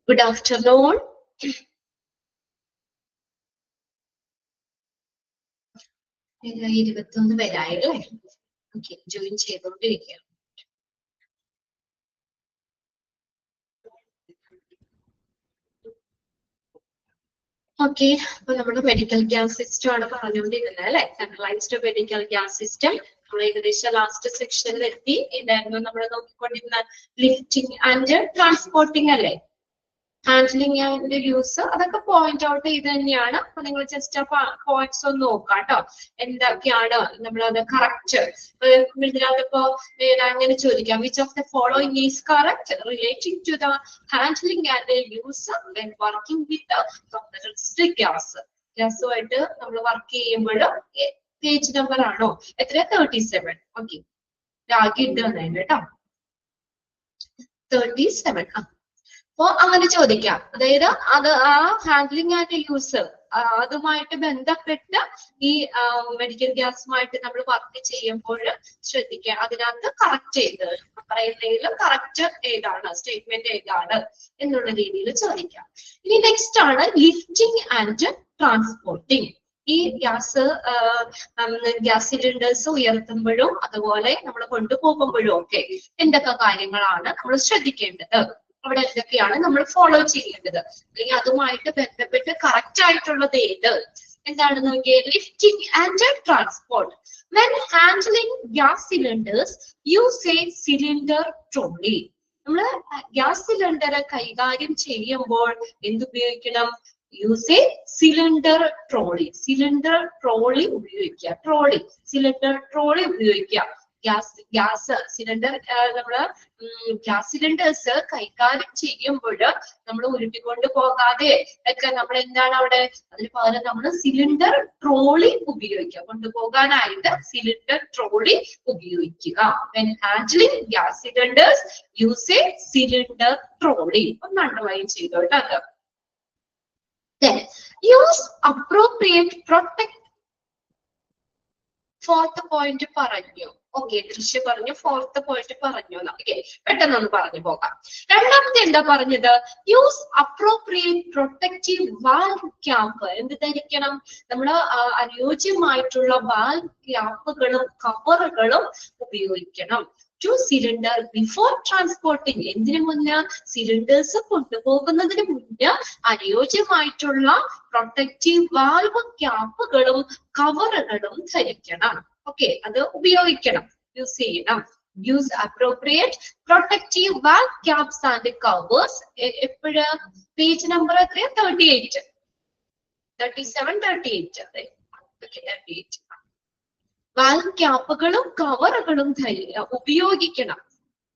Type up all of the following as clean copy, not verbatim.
Good afternoon. 21 പേരായല്ലേ? Okay, join ചെയ്തുകൊണ്ടിരിക്കുകയാണ്. Okay, അപ്പൊ നമ്മുടെ മെഡിക്കൽ ഗ്യാസ് സിസ്റ്റം ആണ് പറഞ്ഞുകൊണ്ടിരുന്നത് അല്ലെ? Centralised medical gas system. നമ്മൾ ഏകദേശം ലാസ്റ്റ് സെക്ഷനിൽ എത്തി. ഇതായിരുന്നു നമ്മൾ നോക്കിക്കൊണ്ടിരുന്ന ലിഫ്റ്റിംഗ് ആൻഡ് ട്രാൻസ്പോർട്ടിംഗ് അല്ലെ? ഹാൻഡ്ലിംഗ് ആൻഡ് യൂസ് അതൊക്കെ പോയിന്റ് ഔട്ട് ചെയ്ത് തന്നെയാണ്. അപ്പൊ നിങ്ങൾ ജസ്റ്റ് ആ പോയിന്റ്സ് ഒന്ന് നോക്കാം കേട്ടോ. എന്തൊക്കെയാണ് നമ്മളത് കറക്റ്റ് ഇതിനകത്തിപ്പോ അങ്ങനെ ചോദിക്കാം. Which of the following is correct relating to the handling and use when working with compressed gas. ഗ്യാസുമായിട്ട് നമ്മൾ വർക്ക് ചെയ്യുമ്പോൾ പേജ് നമ്പർ ആണോ എത്ര? 37. ഓക്കെ, ആകെ ഇട്ടുതന്നെ കേട്ടോ. 37. അപ്പൊ അങ്ങനെ ചോദിക്കാം. അതായത് അത് ആ ഹാൻഡ്ലിംഗ് ആൻഡ് യൂസ് അതുമായിട്ട് ബന്ധപ്പെട്ട് ഈ മെഡിക്കൽ ഗ്യാസുമായിട്ട് നമ്മൾ വർക്ക് ചെയ്യുമ്പോൾ ശ്രദ്ധിക്കുക. അതിനകത്ത് കറക്റ്റ് ചെയ്ത് പറയുന്നതിലും കറക്റ്റ് ഏതാണ്, സ്റ്റേറ്റ്മെന്റ് ഏതാണ് എന്നുള്ള രീതിയിൽ ചോദിക്കാം. ഇനി നെക്സ്റ്റ് ആണ് ലിഫ്റ്റിംഗ് ആൻഡ് ട്രാൻസ്പോർട്ടിംഗ്. ഈ ഗ്യാസ് സിലിണ്ടേഴ്സ് ഉയർത്തുമ്പോഴും അതുപോലെ നമ്മൾ കൊണ്ടുപോകുമ്പോഴും ഒക്കെ എന്തൊക്കെ കാര്യങ്ങളാണ് നമ്മൾ ശ്രദ്ധിക്കേണ്ടത്, അവിടെ എന്തൊക്കെയാണ് നമ്മൾ ഫോളോ ചെയ്യേണ്ടത്, അല്ലെങ്കിൽ അതുമായിട്ട് ബന്ധപ്പെട്ട് കറക്റ്റ് ആയിട്ടുള്ളത് ഏത് എന്താണെന്ന് നോക്കിയാൽ lifting and transport. When handling gas cylinders use a cylinder trolley. നമ്മൾ ഗ്യാസ് സിലിണ്ടർ കൈകാര്യം ചെയ്യുമ്പോൾ എന്തുപയോഗിക്കണം? Use a cylinder trolley. Cylinder trolley ഉപയോഗിക്കുക. ട്രോളി, സിലിണ്ടർ ട്രോളി ഉപയോഗിക്കുക. ഗ്യാസ് സിലിണ്ടർ നമ്മള് ഗ്യാസ് സിലിണ്ടേഴ്സ് കൈകാര്യം ചെയ്യുമ്പോൾ നമ്മൾ ഉരുട്ടിക്കൊണ്ട് പോകാതെ ഒക്കെ നമ്മൾ എന്താണ് അവിടെ അതിന് പകരം നമ്മൾ സിലിണ്ടർ ട്രോളി ഉപയോഗിക്കുക. കൊണ്ടുപോകാനായിട്ട് സിലിണ്ടർ ട്രോളി ഉപയോഗിക്കുക. When handling gas cylinders use a cylinder trolley. ഒന്ന് അണ്ടർലൈൻ ചെയ്തോട്ടെ അത്. Use appropriate protect. Fourth point പറഞ്ഞു. ഓക്കെ, ദൃശ്യ പറഞ്ഞു. ഫോർത്ത് പോയിന്റ് പറഞ്ഞു. ഓക്കെ, പെട്ടെന്നൊന്ന് പറഞ്ഞു പോകാം. രണ്ടാമത്തെ എന്താ പറഞ്ഞത്? Use appropriate protective valve cap. എന്ത് ധരിക്കണം? നമ്മള് അനുയോജ്യമായിട്ടുള്ള വാൽവ് ക്യാപ്പുകളും കവറുകളും ഉപയോഗിക്കണം. To cylinder before transporting. എന്തിനു മുന്നേ? സിലിണ്ടേഴ്സ് കൊണ്ടുപോകുന്നതിന് മുന്നേ അനുയോജ്യമായിട്ടുള്ള പ്രൊട്ടക്റ്റീവ് വാൽവ് ക്യാപ്പുകളും കവറുകളും ധരിക്കണം. ഓക്കെ, അത് ഉപയോഗിക്കണം, യൂസ് ചെയ്യണം. Use appropriate protective valve caps and covers. എപ്പോഴ്? പേജ് നമ്പർ എത്രയാ? 38, 37, 38. അതെ, 38. വാൽവ് ക്യാപ്പുകളും കവറുകളും ഉപയോഗിക്കണം.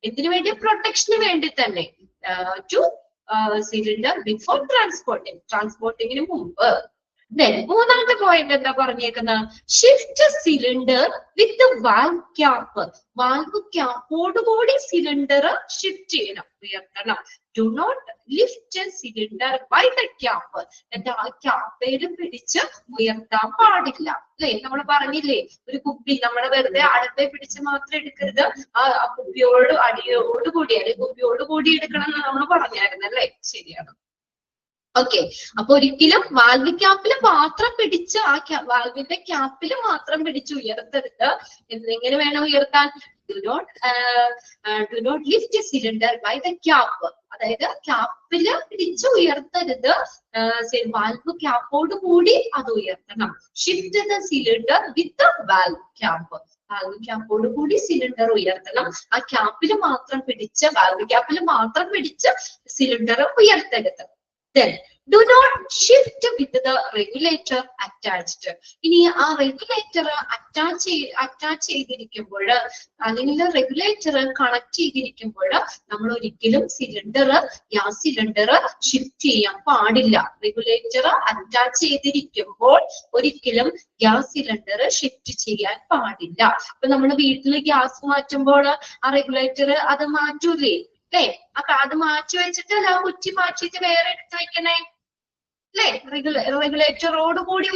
എന്തിനു വേണ്ടി? പ്രൊട്ടക്ഷന് വേണ്ടി തന്നെ. ടു സിലിണ്ടർ ബിഫോർ ട്രാൻസ്പോർട്ടിങ്ങിന് മുമ്പ്. മൂന്നാമത്തെ പോയിന്റ് എന്താ പറഞ്ഞേക്കുന്നത്? Shift cylinder with valve cap. Valve ക്യാപ്പോടുകൂടി സിലിണ്ടർ ഷിഫ്റ്റ് ചെയ്യണം, ഉയർത്തണം. Do not lift cylinder by the cap. എന്താ? ആ ക്യാപ്പേലും പിടിച്ച് ഉയർത്താൻ പാടില്ല അല്ലെ? നമ്മൾ പറഞ്ഞില്ലേ, ഒരു കുപ്പി നമ്മൾ വെറുതെ അടപ്പെ പിടിച്ച് മാത്രം എടുക്കരുത്, ആ കുപ്പിയോട് അടിയോടുകൂടി അല്ലെങ്കിൽ കുപ്പിയോടുകൂടി എടുക്കണം എന്ന് നമ്മൾ പറഞ്ഞായിരുന്നല്ലേ? ശരിയാണ്. ഓക്കെ, അപ്പൊ ഒരിക്കലും വാൽവ് ക്യാപ്പിൽ മാത്രം പിടിച്ച് വാൽവിന്റെ ക്യാപ്പിൽ മാത്രം പിടിച്ച് ഉയർത്തരുത്. എങ്ങനെ വേണം ഉയർത്താൻ? Do not lift cylinder by the cap. അതായത് ക്യാപ്പില് പിടിച്ച് ഉയർത്തരുത്, വാൽവ് ക്യാപ്പോട് കൂടി അത് ഉയർത്തണം. Shift the cylinder with valve cap. Valve ക്യാപ്പോട് കൂടി സിലിണ്ടർ ഉയർത്തണം. ആ ക്യാപ്പില് മാത്രം പിടിച്ച്, വാൽവ് ക്യാപ്പിൽ മാത്രം പിടിച്ച് cylinder ഉയർത്തരുത്. Then do not shift with the regulator attached. ഇനി ആ റെഗുലേറ്റർ അറ്റാച്ച് ചെയ്തിരിക്കുമ്പോൾ അല്ലെങ്കിൽ റെഗുലേറ്റർ കണക്ട് ചെയ്തിരിക്കുമ്പോൾ നമ്മൾ ഒരിക്കലും ഗ്യാസ് സിലിണ്ടർ ഷിഫ്റ്റ് ചെയ്യാൻ പാടില്ല. റെഗുലേറ്റർ അറ്റാച്ച് ചെയ്തിരിക്കുമ്പോൾ ഒരിക്കലും ഗ്യാസ് സിലിണ്ടർ ഷിഫ്റ്റ് ചെയ്യാൻ പാടില്ല. ഇപ്പൊ നമ്മൾ വീട്ടിൽ ഗ്യാസ് മാറ്റുമ്പോൾ ആ റെഗുലേറ്റർ അത് മാറ്റൂലേ? അല്ലേ? അത് മാറ്റി വെച്ചിട്ട് ആ കുറ്റി മാറ്റിയിട്ട് വേറെ എടുത്ത് വെക്കണേ അല്ലേ? റെഗുലേറ്ററോട് കൂടി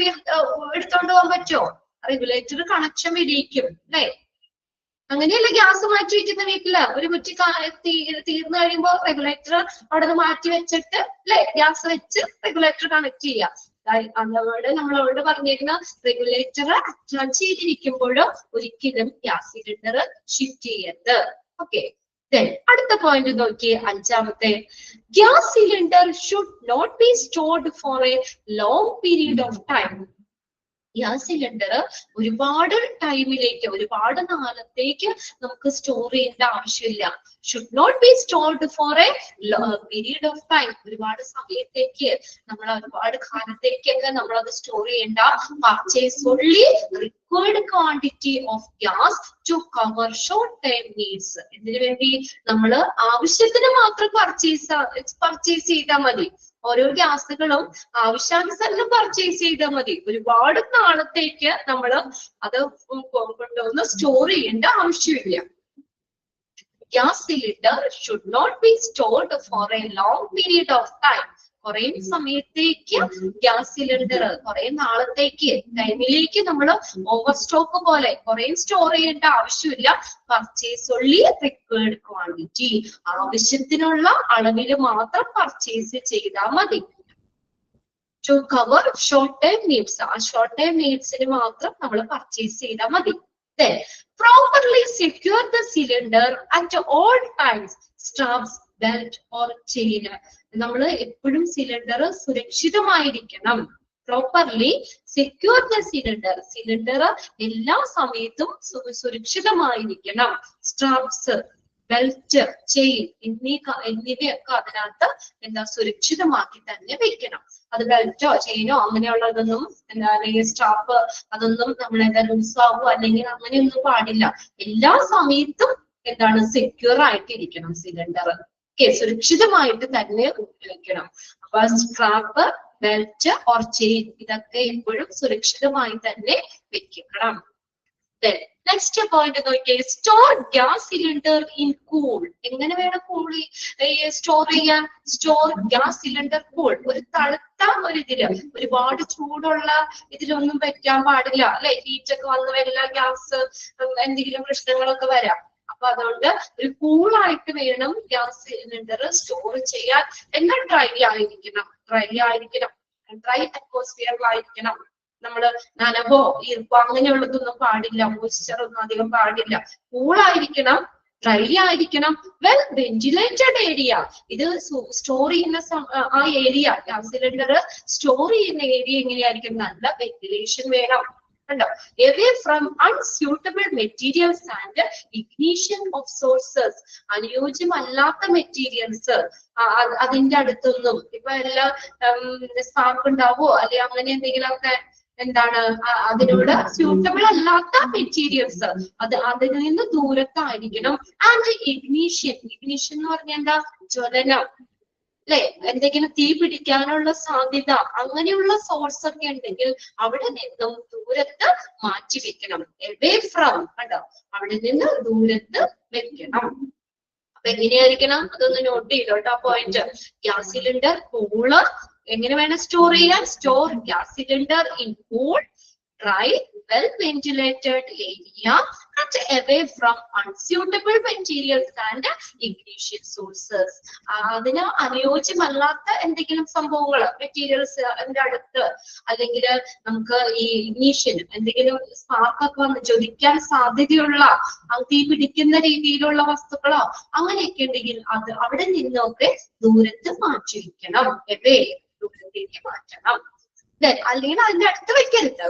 എടുത്തോണ്ട് പോകാൻ പറ്റുമോ? റെഗുലേറ്റർ കണക്ഷൻ വിരിയിക്കും അല്ലേ? അങ്ങനെയല്ല ഗ്യാസ് മാറ്റി വെക്കുന്ന വീട്ടില് ഒരു കുറ്റി തീർന്നു കഴിയുമ്പോ റെഗുലേറ്റർ അവിടെ നിന്ന് മാറ്റി വെച്ചിട്ട് അല്ലെ ഗ്യാസ് വെച്ച് റെഗുലേറ്റർ കണക്ട് ചെയ്യാം. നമ്മളോട് പറഞ്ഞിരുന്ന റെഗുലേറ്റർ അറ്റാച്ച് ചെയ്തിരിക്കുമ്പോഴോ ഒരിക്കലും ഗ്യാസ് സിലിണ്ടർ ഷിഫ്റ്റ് ചെയ്യരുത്. ഓക്കെ, അടുത്ത പോയിന്റ് നോക്കിയേ, അഞ്ചാമത്തെ. Gas cylinder should not be stored for a long period of time. Gas cylinder ഒരുപാട് ടൈമിലേക്ക്, ഒരുപാട് നാളത്തേക്ക് നമുക്ക് സ്റ്റോർ ചെയ്യേണ്ട ആവശ്യമില്ല. Should not be stored for a period of time. ഒരുപാട് സമയത്തേക്ക്, നമ്മൾ ഒരുപാട് കാലത്തേക്കൊക്കെ നമ്മൾ അത് സ്റ്റോർ ചെയ്യേണ്ട. Purchase only required quantity of gas to cover short time needs. ഇതിനു വേണ്ടി നമ്മൾ ആവശ്യത്തിന് മാത്രം പർച്ചേസ് ചെയ്താൽ മതി. ഓരോ ഗ്യാസുകളും ആവശ്യാനുസരണം പർച്ചേസ് ചെയ്താൽ മതി. ഒരുപാട് നാളത്തേക്ക് നമ്മൾ അത് കൊണ്ടുവന്ന് സ്റ്റോർ ചെയ്യേണ്ട ആവശ്യമില്ല. Gas cylinder should not be stored for a long period of time. കുറെ സമയത്തേക്ക് ഗ്യാസ് സിലിണ്ടർ, കുറെ നാളത്തേക്ക് ടൈമിലേക്ക് നമ്മൾ ഓവർ സ്റ്റോക്ക് പോലെ കുറെ സ്റ്റോർ ചെയ്യേണ്ട ആവശ്യമില്ല. Purchase only required quantity. ആവശ്യത്തിനുള്ള അളവിൽ മാത്രം പർച്ചേസ് ചെയ്താൽ മതി. To cover short time needs. ആ ഷോർട്ട് ടൈം നീഡ്സിന് മാത്രം നമ്മൾ പർച്ചേസ് ചെയ്താൽ മതി. Then properly secure the cylinder at all times. Straps, belt or chain. നമ്മൾ എപ്പോഴും സിലിണ്ടർ സുരക്ഷിതമായിരിക്കണം. Properly secure the cylinder. Cylinder എല്ലാ സമയത്തും സുരക്ഷിതമായിരിക്കണം. സ്ട്രാപ്സ്, ബെൽറ്റ്, ചെയിൻ എന്നിവയൊക്കെ അതിനകത്ത് സുരക്ഷിതമാക്കി തന്നെ വെക്കണം. അത് ബെൽറ്റോ ചെയിനോ അങ്ങനെയുള്ളതൊന്നും അല്ലെങ്കിൽ സ്ട്രാപ്പ് അതൊന്നും നമ്മൾ ലൂസാവോ അല്ലെങ്കിൽ അങ്ങനെയൊന്നും പാടില്ല. എല്ലാ സമയത്തും സെക്യൂർ ആയിട്ടിരിക്കണം സിലിണ്ടർ. സുരക്ഷിതമായിട്ട് തന്നെ ഉപയോഗിക്കണം. അപ്പൊ സ്ട്രാപ്പ്, ബെൽറ്റ് ഓർ ചെയിൻ ഇതൊക്കെ എപ്പോഴും സുരക്ഷിതമായി തന്നെ വെക്കണം. നെക്സ്റ്റ് പോയിന്റ് നോക്കിയേ, store gas cylinder in cool. എങ്ങനെ വേണം കൂൾ സ്റ്റോർ ചെയ്യാൻ? Store gas cylinder cool. ഒരു തണുത്ത ഇതില്, ഒരുപാട് ചൂടുള്ള ഇതിലൊന്നും വെക്കാൻ പാടില്ല അല്ലെ? ഹീറ്റൊക്കെ വന്ന് വരില്ല, ഗ്യാസ് എന്തെങ്കിലും പ്രശ്നങ്ങളൊക്കെ വരാം. അപ്പൊ അതുകൊണ്ട് ഒരു കൂളായിട്ട് വേണം ഗ്യാസ് സിലിണ്ടർ സ്റ്റോർ ചെയ്യാൻ. എന്നാൽ ഡ്രൈ ആയിരിക്കണം. ഡ്രൈ അറ്റ്മോസ്ഫിയറിലായിരിക്കണം. നമ്മള് നനവോ ഈർപ്പോ അങ്ങനെയുള്ളതൊന്നും പാടില്ല. മോയ്സ്ചർ ഒന്നും അധികം പാടില്ല. കൂളായിരിക്കണം, ഡ്രൈ ആയിരിക്കണം. Well ventilated area. ഇത് സ്റ്റോർ ചെയ്യുന്ന ആ ഏരിയ, ഗ്യാസ് സിലിണ്ടർ സ്റ്റോർ ചെയ്യുന്ന ഏരിയ എങ്ങനെയായിരിക്കും? നല്ല വെന്റിലേഷൻ വേണം. കണ്ടോ? away from unsuitable materials and ignition of sources. അനുയോജ്യമല്ലാത്ത മെറ്റീരിയൽസ് അതിന്റെ അടുത്തൊന്നും ഇപ്പൊ എല്ലാം സ്പാർക്ക് ഉണ്ടാവോ അല്ലെ അങ്ങനെ എന്തെങ്കിലുമൊക്കെ അതിനോട് സ്യൂട്ടബിൾ അല്ലാത്ത മെറ്റീരിയൽസ് അതിൽ നിന്ന് ദൂരത്തായിരിക്കണം. ആൻഡ് ഇഗ്നീഷൻ എന്ന് പറഞ്ഞാൽ ജ്വലനം അല്ലെ? എന്തെങ്കിലും തീ പിടിക്കാനുള്ള സാധ്യത അങ്ങനെയുള്ള സോഴ്സ് ഒക്കെ ഉണ്ടെങ്കിൽ അവിടെ നിന്നും ദൂരത്ത് മാറ്റി വെക്കണം. Away from. കണ്ടോ? അവിടെ നിന്ന് ദൂരത്ത് വെക്കണം. അപ്പൊ എങ്ങനെയായിരിക്കണം? അതൊന്ന് നോട്ട് ചെയ്തോട്ടോ ആ പോയിന്റ്. ഗ്യാസ് സിലിണ്ടർ കൂള് എങ്ങനെ വേണം സ്റ്റോർ ചെയ്യാൻ? Store gas cylinder in cool, dry, well ventilated area and away from unsuitable materials and ignition sources. അതിന് അനുയോജ്യമല്ലാത്ത എന്തെങ്കിലും സംഭവങ്ങൾ മെറ്റീരിയൽസ് അതിന്റെ അടുത്ത്, അല്ലെങ്കിൽ നമുക്ക് ഈ ഇഗ്നിഷൻ എന്തെങ്കിലും സ്പാർക്കൊക്കെ വന്ന് ജ്വലിക്കാൻ സാധ്യതയുള്ള തീ പിടിക്കുന്ന രീതിയിലുള്ള വസ്തുക്കളോ അങ്ങനെയൊക്കെ ഉണ്ടെങ്കിൽ അത് അവിടെ നിന്നൊക്കെ ദൂരത്ത് മാറ്റിയിരിക്കണം. ദൂരത്തേക്ക് മാറ്റണം. അല്ലെങ്കിൽ അതിന്റെ അടുത്ത് വെക്കരുത്.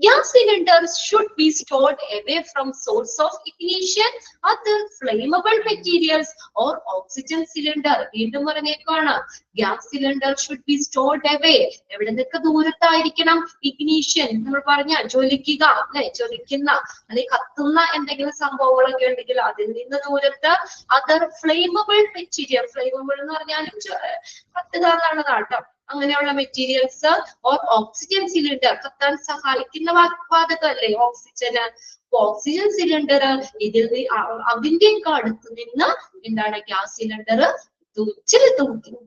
Gas cylinders should be stored away from source of ignition, other flammable materials or oxygen cylinder. വീണ്ടും പറഞ്ഞേക്കാണ്, gas cylinder should be stored away. എവിടെ നിന്നൊക്കെ ദൂരത്തായിരിക്കണം? ഇഗ്നീഷൻ നമ്മൾ പറഞ്ഞ ജ്വലിക്കുക അല്ലെ? ജ്വലിക്കുന്ന അല്ലെങ്കിൽ കത്തുന്ന എന്തെങ്കിലും സംഭവങ്ങളൊക്കെ ഉണ്ടെങ്കിൽ അതിൽ നിന്ന് ദൂരത്ത്. Other flammable material. ഫ്ലെയിമബിൾ എന്ന് പറഞ്ഞാൽ കത്തുക എന്നുള്ളതാണ് കേട്ടോ. അങ്ങനെയുള്ള മെറ്റീരിയൽസ് ഓർ ഓക്സിജൻ സിലിണ്ടർ, കത്താൻ സഹായിക്കുന്ന വാതകം അല്ലേ ഓക്സിജന്. ഓക്സിജൻ സിലിണ്ടർ ഇതിൽ അതിന്റെയൊക്കെ അടുത്ത് നിന്ന് എന്താണ് ഗ്യാസ് സിലിണ്ടർ ഇച്ചിരി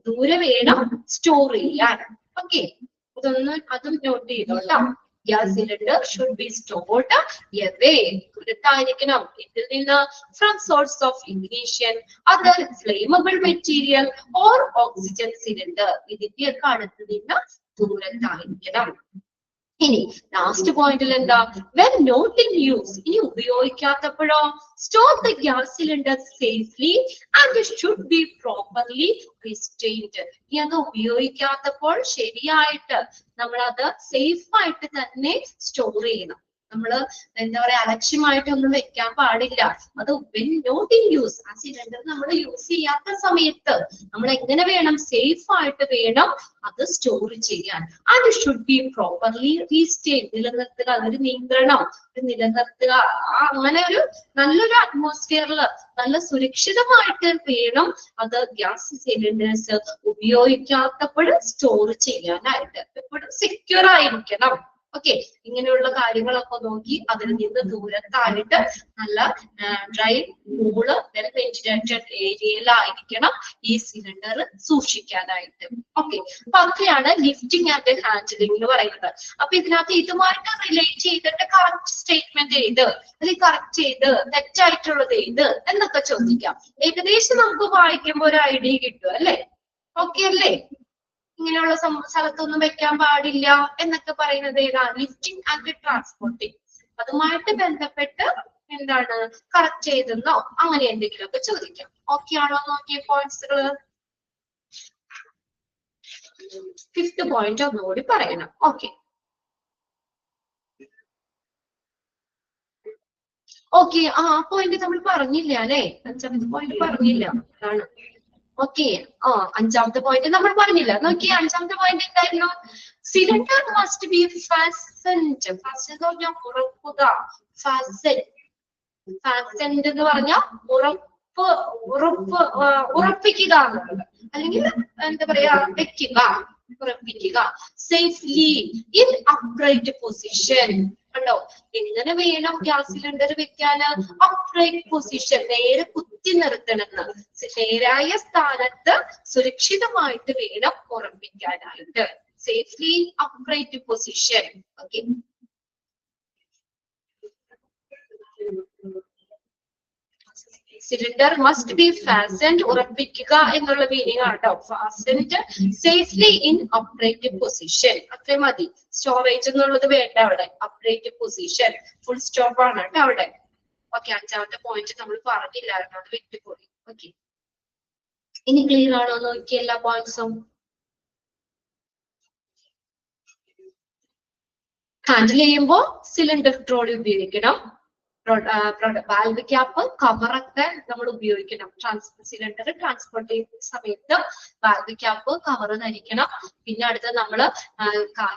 ദൂരെ വേണം സ്റ്റോർ ചെയ്യാൻ. ഓക്കെ, അതും നോട്ട് ചെയ്തോട്ടോ. Gas cylinder should be stored away, ദൂരത്തായിരിക്കണം ഇതിൽ നിന്ന്, from source of ignition, other flammable material or oxygen cylinder, ഇതിന്റെയൊക്കെ അടുത്ത് നിന്ന് ദൂരത്തായിരിക്കണം. ഇനി ലാസ്റ്റ് പോയിന്റിൽ എന്താ, വെൻ നോട്ട് ഇൻ യൂസ്, ഇനി ഉപയോഗിക്കാത്തപ്പോഴോ, store the gas cylinder safely and should be properly restrained. ഇനി അത് ഉപയോഗിക്കാത്തപ്പോൾ ശരിയായിട്ട് നമ്മളത് സേഫ് ആയിട്ട് തന്നെ സ്റ്റോർ ചെയ്യണം. നമ്മള് എന്താ പറയാ അലക്ഷ്യമായിട്ടൊന്നും വെക്കാൻ പാടില്ല. അത് വെൻ നോട്ട് ഇൻ യൂസ്, ആ സിലിണ്ടർ നമ്മൾ യൂസ് ചെയ്യാത്ത സമയത്ത് നമ്മൾ എങ്ങനെ വേണം, സേഫ് ആയിട്ട് വേണം അത് സ്റ്റോർ ചെയ്യാൻ. ആൻഡ് ഷുഡ് ബി പ്രോപ്പർലി റീസ്റ്റെയിൻ, നിലനിർത്തുക, അതൊരു നിയന്ത്രണം നിലനിർത്തുക. അങ്ങനെ ഒരു നല്ലൊരു അറ്റ്മോസ്ഫിയറിൽ നല്ല സുരക്ഷിതമായിട്ട് വേണം അത് ഗ്യാസ് സിലിണ്ടേഴ്സ് ഉപയോഗിക്കാത്തപ്പോഴും സ്റ്റോർ ചെയ്യാനായിട്ട്. എപ്പോഴും സെക്യൂർ ആയിരിക്കണം. ഓക്കെ, ഇങ്ങനെയുള്ള കാര്യങ്ങളൊക്കെ നോക്കി അതിൽ നിന്ന് ദൂരത്തായിട്ട് നല്ല ഡ്രൈ കൂള് വെൽ വെന്റിലേറ്റഡ് ഏരിയയിലായിരിക്കണം ഈ സിലിണ്ടർ സൂക്ഷിക്കാനായിട്ട്. ഓക്കെ, അപ്പൊ അതൊക്കെയാണ് ലിഫ്റ്റിംഗ് ആൻഡ് ഹാൻഡിലിംഗ് എന്ന് പറയുന്നത്. അപ്പൊ ഇതിനകത്ത് ഇതുമായിട്ട് റിലേറ്റ് ചെയ്തിട്ട് കറക്റ്റ് സ്റ്റേറ്റ്മെന്റ് ഏത്, അല്ലെങ്കിൽ കറക്റ്റ് ചെയ്ത് തെറ്റായിട്ടുള്ളത് ഏത് എന്നൊക്കെ ചോദിക്കാം. ഏകദേശം നമുക്ക് വായിക്കുമ്പോൾ ഒരു ഐഡിയ കിട്ടും അല്ലെ? ഓക്കെ അല്ലേ? ഇങ്ങനെയുള്ള സ്ഥലത്തൊന്നും വെക്കാൻ പാടില്ല എന്നൊക്കെ പറയുന്നത് ഏതാണ്, ലിഫ്റ്റിംഗ് ആൻഡ് ട്രാൻസ്പോർട്ടിങ്. അതുമായിട്ട് ബന്ധപ്പെട്ട് എന്താണ് കറക്റ്റ് ചെയ്തെന്നോ അങ്ങനെ എന്തെങ്കിലുമൊക്കെ ചോദിക്കാം. ഓക്കെ ആണോ നോക്കിയ പോയിന്റ്സുകള്? ഫിഫ്ത് പോയിന്റ് ഒന്നുകൂടി പറയണം. ഓക്കെ ഓക്കെ, ആ പോയിന്റ് നമ്മൾ പറഞ്ഞില്ല അല്ലെ, അഞ്ചാമത്തെ പോയിന്റ് പറഞ്ഞില്ല. അതാണ്. ഓക്കെ, അഞ്ചാമത്തെ പോയിന്റ് നമ്മൾ പറഞ്ഞില്ല. നോക്കി, അഞ്ചാമത്തെ പോയിന്റ് എന്തായിരുന്നു, സിലിണ്ടർ മസ്റ്റ് ബി ഫാസ്റ്റൻഡ്. ഫാസ്റ്റ് എന്ന് പറഞ്ഞാൽ ഉറക്കുക, ഫാസ്റ്റൻഡ് എന്ന് പറഞ്ഞാൽ ഉറപ്പിക്കുക എന്നുള്ളത്, അല്ലെങ്കിൽ എന്താ പറയാ വെക്കുക, ഉറപ്പിക്കുക. Safely in upright position. കണ്ടോ, എങ്ങനെ വേണം ഗ്യാസ് സിലിണ്ടർ വെക്കാന്, അപ്രൈറ്റ് പൊസിഷൻ, നേരെ കുത്തി നിർത്തണമെന്ന്, നേരായ സ്ഥാനത്ത് സുരക്ഷിതമായിട്ട് വേണം ഉറപ്പിക്കാനായിട്ട്. Safely upright position. Okay, cylinder must be fastened, ഉറപ്പിക്കുക എന്നുള്ള മീനിങ് ആട്ടോ. Fastened safely in upright position. അത്രേ മതി. സ്റ്റോറേജ് എന്നുള്ളത് വേണ്ട അവിടെ. അപ്രൈറ്റ് പൊസിഷൻ ഫുൾ സ്റ്റോപ്പ് ആണ് കേട്ടോ അവിടെ. ഓക്കെ, അഞ്ചാമത്തെ പോയിന്റ് നമ്മൾ പറഞ്ഞില്ലായിരുന്നു, അത് വിട്ടുപോയി. ഓക്കെ, ഇനി ക്ലിയർ ആണോ നോക്കി എല്ലാ പോയിന്റ്സും? ഹാൻഡിൽ ചെയ്യുമ്പോൾ സിലിണ്ടർ ട്രോളി ഉപയോഗിക്കണം. വാൽവ് ക്യാപ്പ്, കവറൊക്കെ നമ്മൾ ഉപയോഗിക്കണം. സിലിണ്ടർ ട്രാൻസ്പോർട്ട് ചെയ്യുന്ന സമയത്ത് വാൽവ് ക്യാപ്പ്, കവർ ധരിക്കണം. പിന്നെ അടുത്ത് നമ്മള്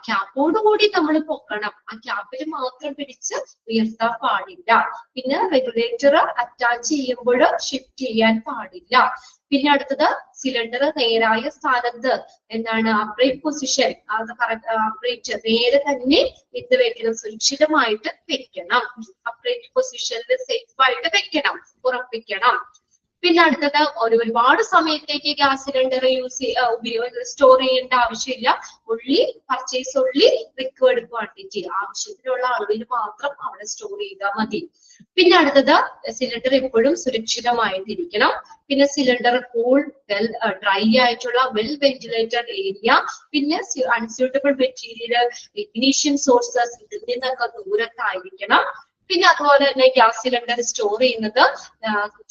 ക്യാപ്പോടുകൂടി നമ്മൾ പൊക്കണം. ആ ക്യാപ്പിൽ മാത്രം പിടിച്ച് ഉയർത്താൻ പാടില്ല. പിന്നെ റെഗുലേറ്റർ അറ്റാച്ച് ചെയ്യുമ്പോൾ ഷിഫ്റ്റ് ചെയ്യാൻ പാടില്ല. പിന്നെ അടുത്തത് സിലിണ്ടർ നേരായ സ്ഥാനത്ത് എന്താണ് അപ്രൈറ്റ് പൊസിഷൻ, അത് അപ്രൈറ്റ് നേരെ തന്നെ ഇത് വെക്കണം, സുരക്ഷിതമായിട്ട് വെക്കണം. അപ്രൈറ്റ് പൊസിഷനിൽ സേഫ് ആയിട്ട് വെക്കണം, ഉറപ്പിക്കണം. പിന്നെ അടുത്തത് ഒരുപാട് സമയത്തേക്ക് ഗ്യാസ് സിലിണ്ടർ സ്റ്റോർ ചെയ്യേണ്ട ആവശ്യമില്ല. പർച്ചേസ് റിക്വയർഡ് ക്വാണ്ടിറ്റി, ആവശ്യത്തിനുള്ള അളവിൽ മാത്രം അവിടെ സ്റ്റോർ ചെയ്താൽ മതി. പിന്നെ അടുത്തത് സിലിണ്ടർ എപ്പോഴും സുരക്ഷിതമായിട്ടിരിക്കണം. പിന്നെ സിലിണ്ടർ കൂൾ, ഡ്രൈ ആയിട്ടുള്ള വെൽ വെന്റിലേറ്റഡ് ഏരിയ. പിന്നെ അൺസ്യൂട്ടബിൾ മെറ്റീരിയൽ, ഇഗ്നിഷൻ സോഴ്സസ് ഇതിൽ നിന്നൊക്കെ ദൂരത്തായിരിക്കണം. പിന്നെ അതുപോലെ തന്നെ ഗ്യാസ് സിലിണ്ടർ സ്റ്റോർ ചെയ്യുന്നത്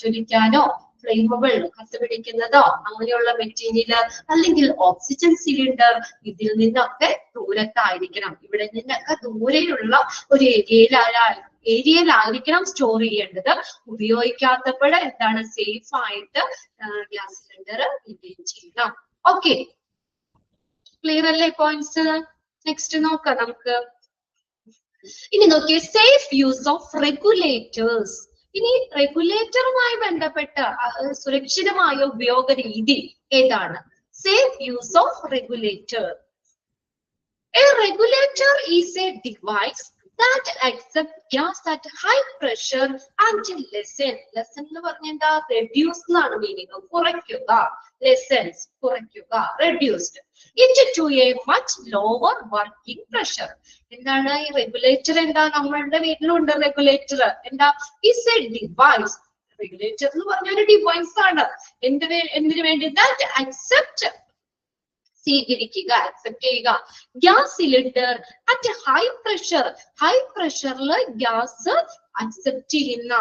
ജ്വലിക്കാനോ ഫ്ലെയിമബിൾ കത്തുപിടിക്കുന്നതോ അങ്ങനെയുള്ള മെറ്റീരിയൽ, അല്ലെങ്കിൽ ഓക്സിജൻ സിലിണ്ടർ ഇതിൽ നിന്നൊക്കെ ദൂരത്തായിരിക്കണം. ഇവിടെ നിന്നൊക്കെ ദൂരെയുള്ള ഒരു ഏരിയയിലായിരിക്കണം സ്റ്റോർ ചെയ്യേണ്ടത്. ഉപയോഗിക്കാത്തപ്പോൾ എന്താണ് സേഫ് ആയിട്ട് ഗ്യാസ് സിലിണ്ടർ മെയിൻറ്റെയിൻ ചെയ്യണം. ഓക്കെ, ക്ലിയർ അല്ലേ പോയിന്റ്സ്? നെക്സ്റ്റ് നോക്കാം നമുക്ക്. ഇനി നോക്കിയേ, സേഫ് യൂസ് ഓഫ് റെഗുലേറ്റേഴ്സ്. ഇനി റെഗുലേറ്ററുമായി ബന്ധപ്പെട്ട സുരക്ഷിതമായ ഉപയോഗ രീതി ഏതാണ്? Safe use of regulator. A regulator is a device that accept gas at high pressure until lessen. Lessen എന്ന് പറഞ്ഞാൽ എന്താ? reduce എന്നാണ് മീനിങ്. കുറയ്ക്കുക. lessens കുറയ്ക്കുക, reduced into a much lower working pressure. എന്താണ് ഈ റെഗുലേറ്റർ? എന്താ നമ്മളുടെ വീട്ടിലുണ്ട് റെഗുലേറ്റർ. എന്താ? is a device. റെഗുലേറ്റർ എന്ന് പറഞ്ഞ ഒരു ഡിവൈസ് ആണ്. എന്തിനു വേണ്ടി? that accept സ്വീകരിക്കുക, അക്സെപ്റ്റ് ചെയ്യുക. Gas cylinder at high pressure. High പ്രഷറിൽ ഗ്യാസ് അക്സെപ്റ്റ് ചെയ്യുന്ന.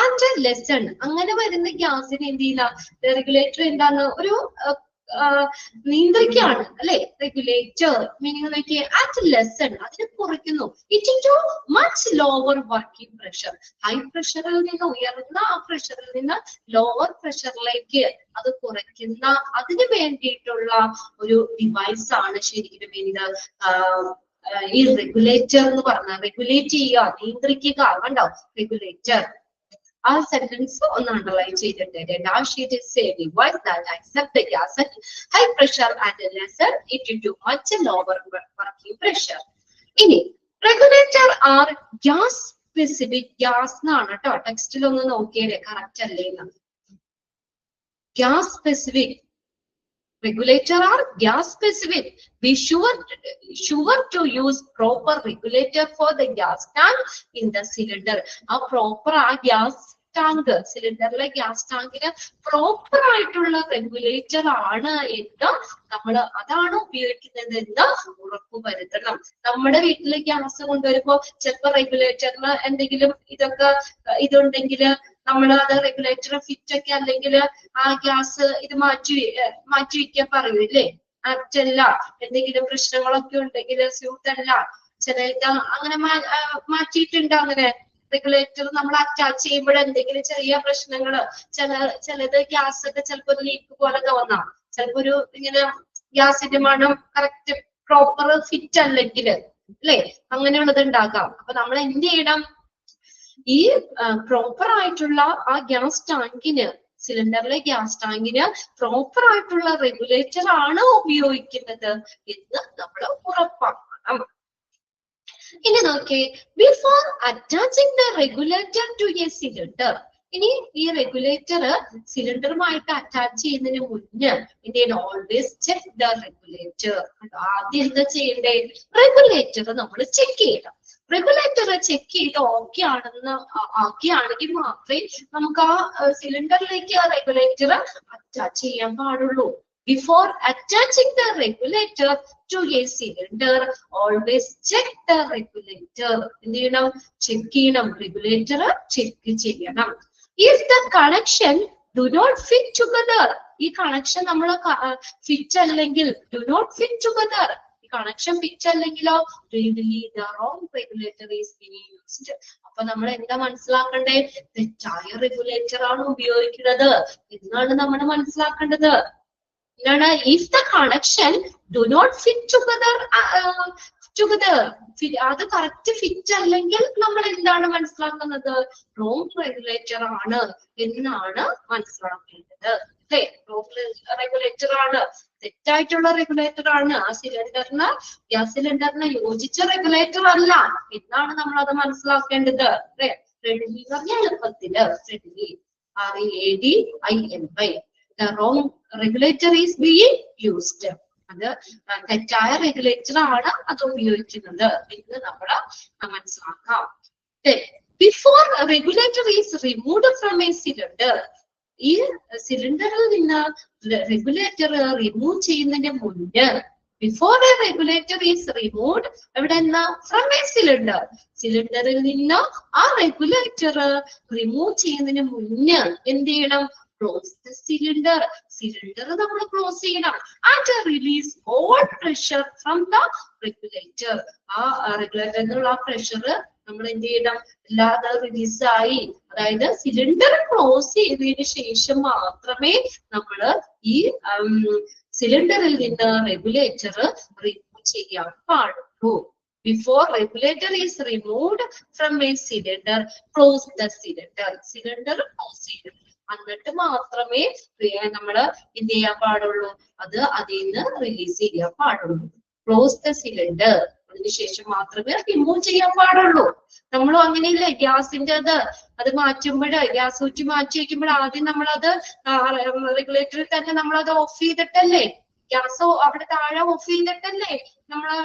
ആൻഡ് ലെസൺ, അങ്ങനെ വരുന്ന ഗ്യാസിന് എന്ത് ചെയ്യുന്ന? റെഗുലേറ്റർ എന്താണ്? ഒരു നിയന്ത്രിക്കുകയാണ് അല്ലെ? റെഗുലേറ്റർ മീനിങ് നോക്കിയേ, അറ്റ് ലെസൺ അതിനെ കുറയ്ക്കുന്നു. It to much lower working pressure. High പ്രഷറിൽ നിന്ന് ഉയർന്ന ആ പ്രഷറിൽ നിന്ന് ലോവർ പ്രഷറിലേക്ക് അത് കുറയ്ക്കുന്ന അതിന് വേണ്ടിയിട്ടുള്ള ഒരു ഡിവൈസ് ആണ് ശരിക്കും ഇത് ഈ റെഗുലേറ്റർ എന്ന് പറഞ്ഞാൽ. റെഗുലേറ്റ് ചെയ്യുക, നിയന്ത്രിക്കുക. കണ്ടോ? റെഗുലേറ്റർ. ആ സെന്റൻസ് ഒന്ന് അണ്ടർലൈൻ ചെയ്തിട്ട് it is a device that accept the gas at high pressure and lessen it into much lower working pressure. ഇനി regulator are gas specific. Gas എന്നാണ് കേട്ടോ. ടെക്സ്റ്റിൽ ഒന്ന് നോക്കിയേ കറക്റ്റ് അല്ലേ എന്ന്. Gas specific. Regulator are gas specific. Be sure to use proper regulator for the gas tank in the cylinder. A proper gas tank സിലിണ്ടറിലെ gas ടാങ്കിന് പ്രോപ്പർ ആയിട്ടുള്ള റെഗുലേറ്റർ ആണ് എന്ന് നമ്മൾ അതാണ് ഉപയോഗിക്കുന്നത് എന്ന് ഉറപ്പുവരുത്തണം. നമ്മുടെ വീട്ടിലെ ഗ്യാസ് കൊണ്ടുവരുമ്പോ ചിലപ്പോ റെഗുലേറ്ററിന് എന്തെങ്കിലും ഇതുണ്ടെങ്കിൽ നമ്മൾ അത് റെഗുലേറ്റർ ഫിറ്റ് ഒക്കെ അല്ലെങ്കിൽ ആ ഗ്യാസ് ഇത് മാറ്റി വെക്കാൻ പറയൂല്ലേ? ആപ്റ്റല്ല, എന്തെങ്കിലും പ്രശ്നങ്ങളൊക്കെ ഉണ്ടെങ്കിൽ സ്യൂട്ട് അല്ല, ചില അങ്ങനെ മാറ്റിയിട്ടുണ്ട്. അങ്ങനെ റെഗുലേറ്റർ നമ്മൾ അറ്റാച്ച് ചെയ്യുമ്പോൾ എന്തെങ്കിലും ചെറിയ പ്രശ്നങ്ങള്, ചിലത് ഗ്യാസ് ഒക്കെ ചിലപ്പോ ഒരു ലീക്ക് പോലെ തോന്നാം. ചിലപ്പോ ഒരു ഇങ്ങനെ ഗ്യാസിന്റെ മണം കറക്റ്റ് പ്രോപ്പർ ഫിറ്റ് അല്ലെങ്കിൽ അല്ലെ, അങ്ങനെയുള്ളത് ഉണ്ടാകാം. അപ്പൊ നമ്മൾ എന്ത് ചെയ്യണം? ഈ പ്രോപ്പർ ആയിട്ടുള്ള ആ ഗ്യാസ് ടാങ്കിന്, സിലിണ്ടറിലെ ഗ്യാസ് ടാങ്കിന് പ്രോപ്പർ ആയിട്ടുള്ള റെഗുലേറ്റർ ആണ് ഉപയോഗിക്കുന്നത് എന്ന് നമ്മൾ ഉറപ്പാക്കണം. ഇനി നോക്കി, before attaching the regulator to a cylinder. ഇനി ഈ റെഗുലേറ്റർ സിലിണ്ടറുമായിട്ട് അറ്റാച്ച് ചെയ്യുന്നതിന് മുന്നേ എന്ത് ചെയ്യണം? Always check the regulator. ആദ്യം എന്താ ചെയ്യണ്ടേ? റെഗുലേറ്റർ നമ്മൾ ചെക്ക് ചെയ്യണം. റെഗുലേറ്റർ ചെക്ക് ചെയ്ത് ആണെങ്കിൽ മാത്രമേ നമുക്ക് ആ സിലിണ്ടറിലേക്ക് ആ റെഗുലേറ്റർ അറ്റാച്ച് ചെയ്യാൻ പാടുള്ളൂ. Before attaching the regulator to a cylinder, always check the regulator. എന്ത് ചെയ്യണം? ചെക്ക് ചെയ്യണം. റെഗുലേറ്റർ ചെക്ക് ചെയ്യണം. If the connection do not fit together, ഈ കണക്ഷൻ നമ്മൾ ഫിറ്റ് അല്ലെങ്കിൽ do not fit together, ഈ കണക്ഷൻ ഫിറ്റ് അല്ലെങ്കിലോ really the wrong regulator is being used. അപ്പൊ നമ്മൾ എന്താ മനസ്സിലാക്കണ്ടേ? തെറ്റായ റെഗുലേറ്റർ ആണ് ഉപയോഗിക്കുന്നത് എന്നാണ് നമ്മൾ മനസ്സിലാക്കേണ്ടത്. If the connection do not fit together, അത് കറക്റ്റ് ഫിറ്റ് അല്ലെങ്കിൽ നമ്മൾ എന്താണ് മനസ്സിലാക്കുന്നത്? റോങ് റെഗുലേറ്റർ ആണ് എന്നാണ് മനസ്സിലാക്കേണ്ടത്. അല്ലെ? റോങ് റെഗുലേറ്റർ ആണ്, തെറ്റായിട്ടുള്ള റെഗുലേറ്റർ ആണ്, ആ ഗ്യാസ് സിലിണ്ടറിന് യോജിച്ച റെഗുലേറ്റർ അല്ല എന്നാണ് നമ്മൾ അത് മനസ്സിലാക്കേണ്ടത്. അല്ലെ? റെഡി പറഞ്ഞ എളുപ്പത്തില് ready READILY. The wrong regulator is being used. അത് തെറ്റായ റെഗുലേറ്റർ ആണ് അത് ഉപയോഗിക്കുന്നത് എന്ന് നമ്മൾ മനസ്സിലാക്കാം. Before regulator is removed from A cylinder. ഈ സിലിണ്ടറിൽ നിന്ന് റെഗുലേറ്റർ റിമൂവ് ചെയ്യുന്നതിന് മുന്നേ, before A regulator is removed എവിടെ നിന്ന്? From A cylinder. സിലിണ്ടറിൽ നിന്ന് ആ റെഗുലേറ്റർ റിമൂവ് ചെയ്യുന്നതിന് മുന്നേ എന്ത് ചെയ്യണം? Close the cylinder. Cylinder നമ്മൾ ക്ലോസ് ചെയ്യണം. And release all pressure from the regulator. ആ റെഗുലേറ്ററിനുള്ള ആ പ്രഷർ നമ്മൾ എന്ത് ചെയ്യണം? അല്ലാതെ റിലീസ് ആയി, അതായത് സിലിണ്ടർ ക്ലോസ് ചെയ്തതിന് ശേഷം മാത്രമേ നമ്മൾ ഈ സിലിണ്ടറിൽ നിന്ന് റെഗുലേറ്റർ റിമൂവ് ചെയ്യാൻ പാടുള്ളൂ. Before regulator is removed from a cylinder, close the cylinder. Cylinder close ചെയ്യണം. എന്നിട്ട് മാത്രമേ നമ്മൾ എന്ത് ചെയ്യാൻ പാടുള്ളൂ? അത് അതിൽ നിന്ന് റിലീസ് ചെയ്യാൻ പാടുള്ളൂ. Close the cylinder. അതിനുശേഷം മാത്രമേ റിമൂവ് ചെയ്യാൻ പാടുള്ളൂ. നമ്മളും അങ്ങനെയില്ലേ, ഗ്യാസിന്റെ അത് മാറ്റുമ്പോൾ, ഗ്യാസ് ഊറ്റി മാറ്റി വയ്ക്കുമ്പോൾ ആദ്യം നമ്മളത് റെഗുലേറ്ററിൽ തന്നെ നമ്മളത് ഓഫ് ചെയ്തിട്ടല്ലേ, ഗ്യാസ് അവിടെ താഴെ ഓഫ് ചെയ്തിട്ടല്ലേ നമ്മള്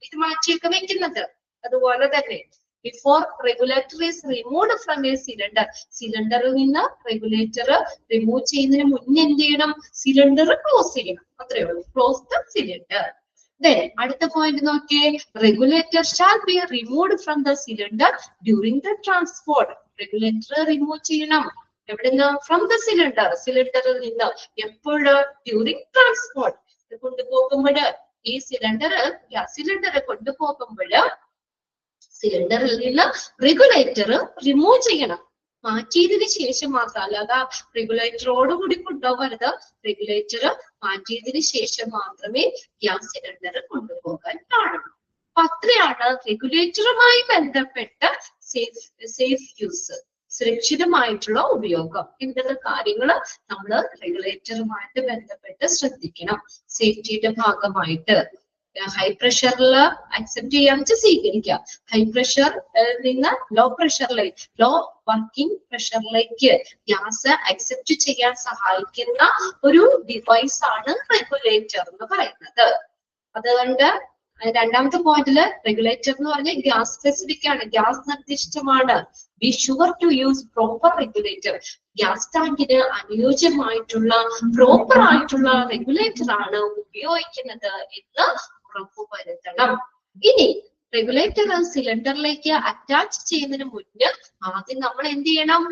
ഇത് മാറ്റിയൊക്കെ വെക്കുന്നത്. അതുപോലെ തന്നെ before regulator is removed from A cylinder, സിലിണ്ടറിൽ നിന്ന് റെഗുലേറ്റർ റിമൂവ് ചെയ്യുന്നതിന് മുന്നേ എന്ത് ചെയ്യണം, സിലിണ്ടർ ക്ലോസ് ചെയ്യണം. അത്രേ ഉള്ളൂ, ക്ലോസ് ദ സിലിണ്ടർ. അടുത്ത പോയിന്റ് നോക്കിയേ, regulator shall be removed from the cylinder during the transport. Regulator remove ചെയ്യണം എവിടുന്ന്, ഫ്രം ദ സിലിണ്ടർ, സിലിണ്ടറിൽ നിന്ന്. എപ്പോഴ്, ഡ്യൂറിംഗ് ട്രാൻസ്പോർട്ട്. കൊണ്ടുപോകുമ്പോൾ ഈ ഗ്യാസ് സിലിണ്ടർ കൊണ്ടുപോകുമ്പോൾ സിലിണ്ടറിൽ നിന്ന് റെഗുലേറ്റർ റിമൂവ് ചെയ്യണം. മാറ്റിയതിന് ശേഷം മാത്രം, അല്ലാതെ റെഗുലേറ്ററോടുകൂടി കൊണ്ടുപോകരുത്. റെഗുലേറ്റർ മാറ്റിയതിന് ശേഷം മാത്രമേ ഗ്യാസ് സിലിണ്ടർ കൊണ്ടുപോകാൻ പാടുള്ളൂ. അപ്പൊ അത്രയാണ് റെഗുലേറ്ററുമായി ബന്ധപ്പെട്ട സേഫ് യൂസ്, സുരക്ഷിതമായിട്ടുള്ള ഉപയോഗം. ഇങ്ങനത്തെ കാര്യങ്ങൾ നമ്മൾ റെഗുലേറ്ററുമായിട്ട് ബന്ധപ്പെട്ട് ശ്രദ്ധിക്കണം. സേഫ്റ്റിയുടെ ഭാഗമായിട്ട് ഹൈ പ്രഷറിൽ അക്സെപ്റ്റ് ചെയ്യാൻ വെച്ച് സ്വീകരിക്കുക. ഹൈ പ്രഷർ നിന്ന് ലോ പ്രഷറിലേക്ക്, ലോ വർക്കിംഗ് പ്രഷറിലേക്ക് ഗ്യാസ് അക്സെപ്റ്റ് ചെയ്യാൻ സഹായിക്കുന്ന ഒരു ഡിവൈസ് ആണ് റെഗുലേറ്റർ എന്ന് പറയുന്നത്. അതുകൊണ്ട് രണ്ടാമത്തെ പോയിന്റില് റെഗുലേറ്റർ എന്ന് പറഞ്ഞാൽ ഗ്യാസ് സ്പെസിഫിക് ആണ്, ഗ്യാസ് നിർദ്ദിഷ്ടമാണ്. Be sure to use proper regulator. Gas ടാങ്കിന് അനുയോജ്യമായിട്ടുള്ള പ്രോപ്പർ ആയിട്ടുള്ള റെഗുലേറ്റർ ആണ് ഉപയോഗിക്കുന്നത് എന്ന് ഉറപ്പുവരുത്തണം. ഇനി റെഗുലേറ്റർ സിലിണ്ടറിലേക്ക് അറ്റാച്ച് ചെയ്യുന്നതിന് മുന്നേ ആദ്യം നമ്മൾ എന്ത് ചെയ്യണം,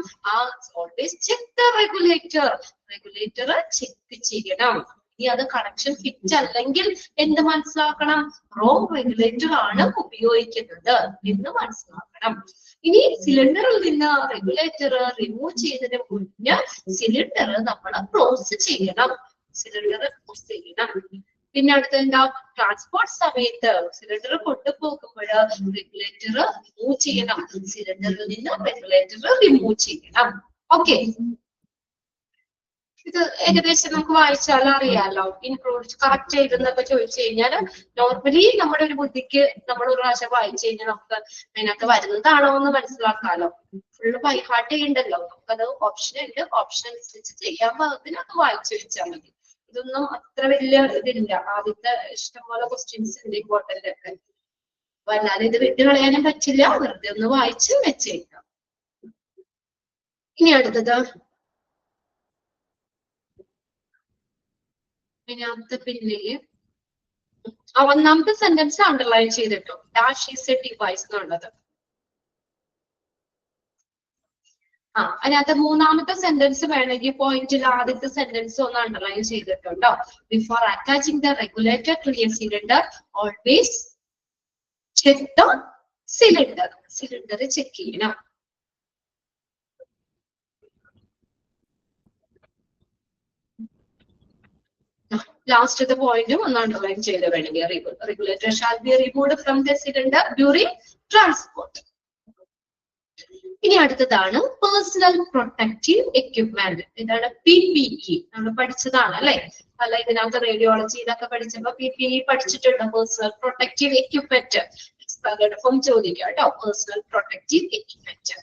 always check the regulator. Regulator check ചെയ്യണം. ഇനി അത് കണക്ഷൻ ഫിറ്റ് അല്ലെങ്കിൽ എന്ത് മനസ്സിലാക്കണം, റോങ് റെഗുലേറ്റർ ആണ് ഉപയോഗിക്കുന്നത് എന്ന് മനസ്സിലാക്കണം. ഇനി സിലിണ്ടറിൽ നിന്ന് റെഗുലേറ്റർ റിമൂവ് ചെയ്തതിന് മുന്നേ സിലിണ്ടർ നമ്മൾ ക്ലോസ് ചെയ്യണം. സിലിണ്ടർ ക്ലോസ് ചെയ്യണം. പിന്നെ അടുത്ത എന്താ, ട്രാൻസ്പോർട്ട് സമയത്ത് സിലിണ്ടർ കൊണ്ടുപോകുമ്പോൾ റെഗുലേറ്റർ റിമൂവ് ചെയ്യണം. സിലിണ്ടറിൽ നിന്ന് റെഗുലേറ്റർ റിമൂവ് ചെയ്യണം. ഓക്കെ, ഇത് ഏകദേശം നമുക്ക് വായിച്ചാൽ അറിയാലോ. ഇൻക്ലൂഡ് കറക്റ്റ് ചെയ്തെന്നൊക്കെ ചോദിച്ചു കഴിഞ്ഞാൽ നോർമലി നമ്മുടെ ഒരു ബുദ്ധിക്ക് നമ്മൾ ഒരു പ്രാവശ്യം വായിച്ചു കഴിഞ്ഞാൽ നമുക്ക് അതിനകത്ത് വരുന്നതാണോ എന്ന് മനസ്സിലാക്കാലോ. ഫുള്ള് ബൈഹാർട്ട് ചെയ്യണ്ടല്ലോ, നമുക്കത് ഓപ്ഷൻ ഉണ്ട്, ഓപ്ഷൻ അനുസരിച്ച് ചെയ്യാൻ പാകത്തിന് അത് വായിച്ചു വെച്ചാൽ മതി. ഇതൊന്നും അത്ര വലിയ ഇതില്ല. ആദ്യത്തെ ഇഷ്ടംപോലെ ക്വസ്റ്റ്യൻസ് ഉണ്ട് ഇമ്പോർട്ടന്റ് ഒക്കെ. അപ്പൊ അല്ലാതെ ഇത് വിട്ട് കളയാനും പറ്റില്ല, വെറുതെ ഒന്ന് വായിച്ച് വെച്ചേക്കാം. ഇനി അടുത്തത് അതിനകത്ത് പിന്നെ ഒന്നാമത്തെ സെന്റൻസ് അണ്ടർലൈൻ ചെയ്തിട്ടോ, ഡാഷ് ഈസ് എ ഡിവൈസ് എന്നുള്ളത്. അതിനകത്ത് മൂന്നാമത്തെ സെന്റൻസ് വേണമെങ്കിൽ പോയിന്റിൽ ആദ്യത്തെ സെന്റൻസ് ഒന്ന് അണ്ടർലൈൻ ചെയ്തിട്ടുണ്ടോ. Before attaching the regulator to a cylinder always check the cylinder. Cylinder check ചെയ്യണം. ലാസ്റ്റത്തെ പോയിന്റും ഒന്ന് അണ്ടർലൈൻ ചെയ്ത് വേണമെങ്കിൽ, regulator shall be removed from the cylinder during transport. ഇനി അടുത്തതാണ് പേഴ്സണൽ പ്രൊട്ടക്റ്റീവ് എക്യുപ്മെന്റ്. ഇതാണ് PPE. നമ്മൾ പഠിച്ചതാണ് അല്ലെ, അല്ല ഇതിനകത്ത് റേഡിയോളജി ഇതൊക്കെ പഠിച്ചപ്പോ PPE പഠിച്ചിട്ടുണ്ട്. പേഴ്സണൽ പ്രൊട്ടക്റ്റീവ് എക്യുപ്മെന്റ് ഫോം ചോദിക്കാം കേട്ടോ, പേഴ്സണൽ പ്രൊട്ടക്റ്റീവ് എക്യുപ്മെന്റ്.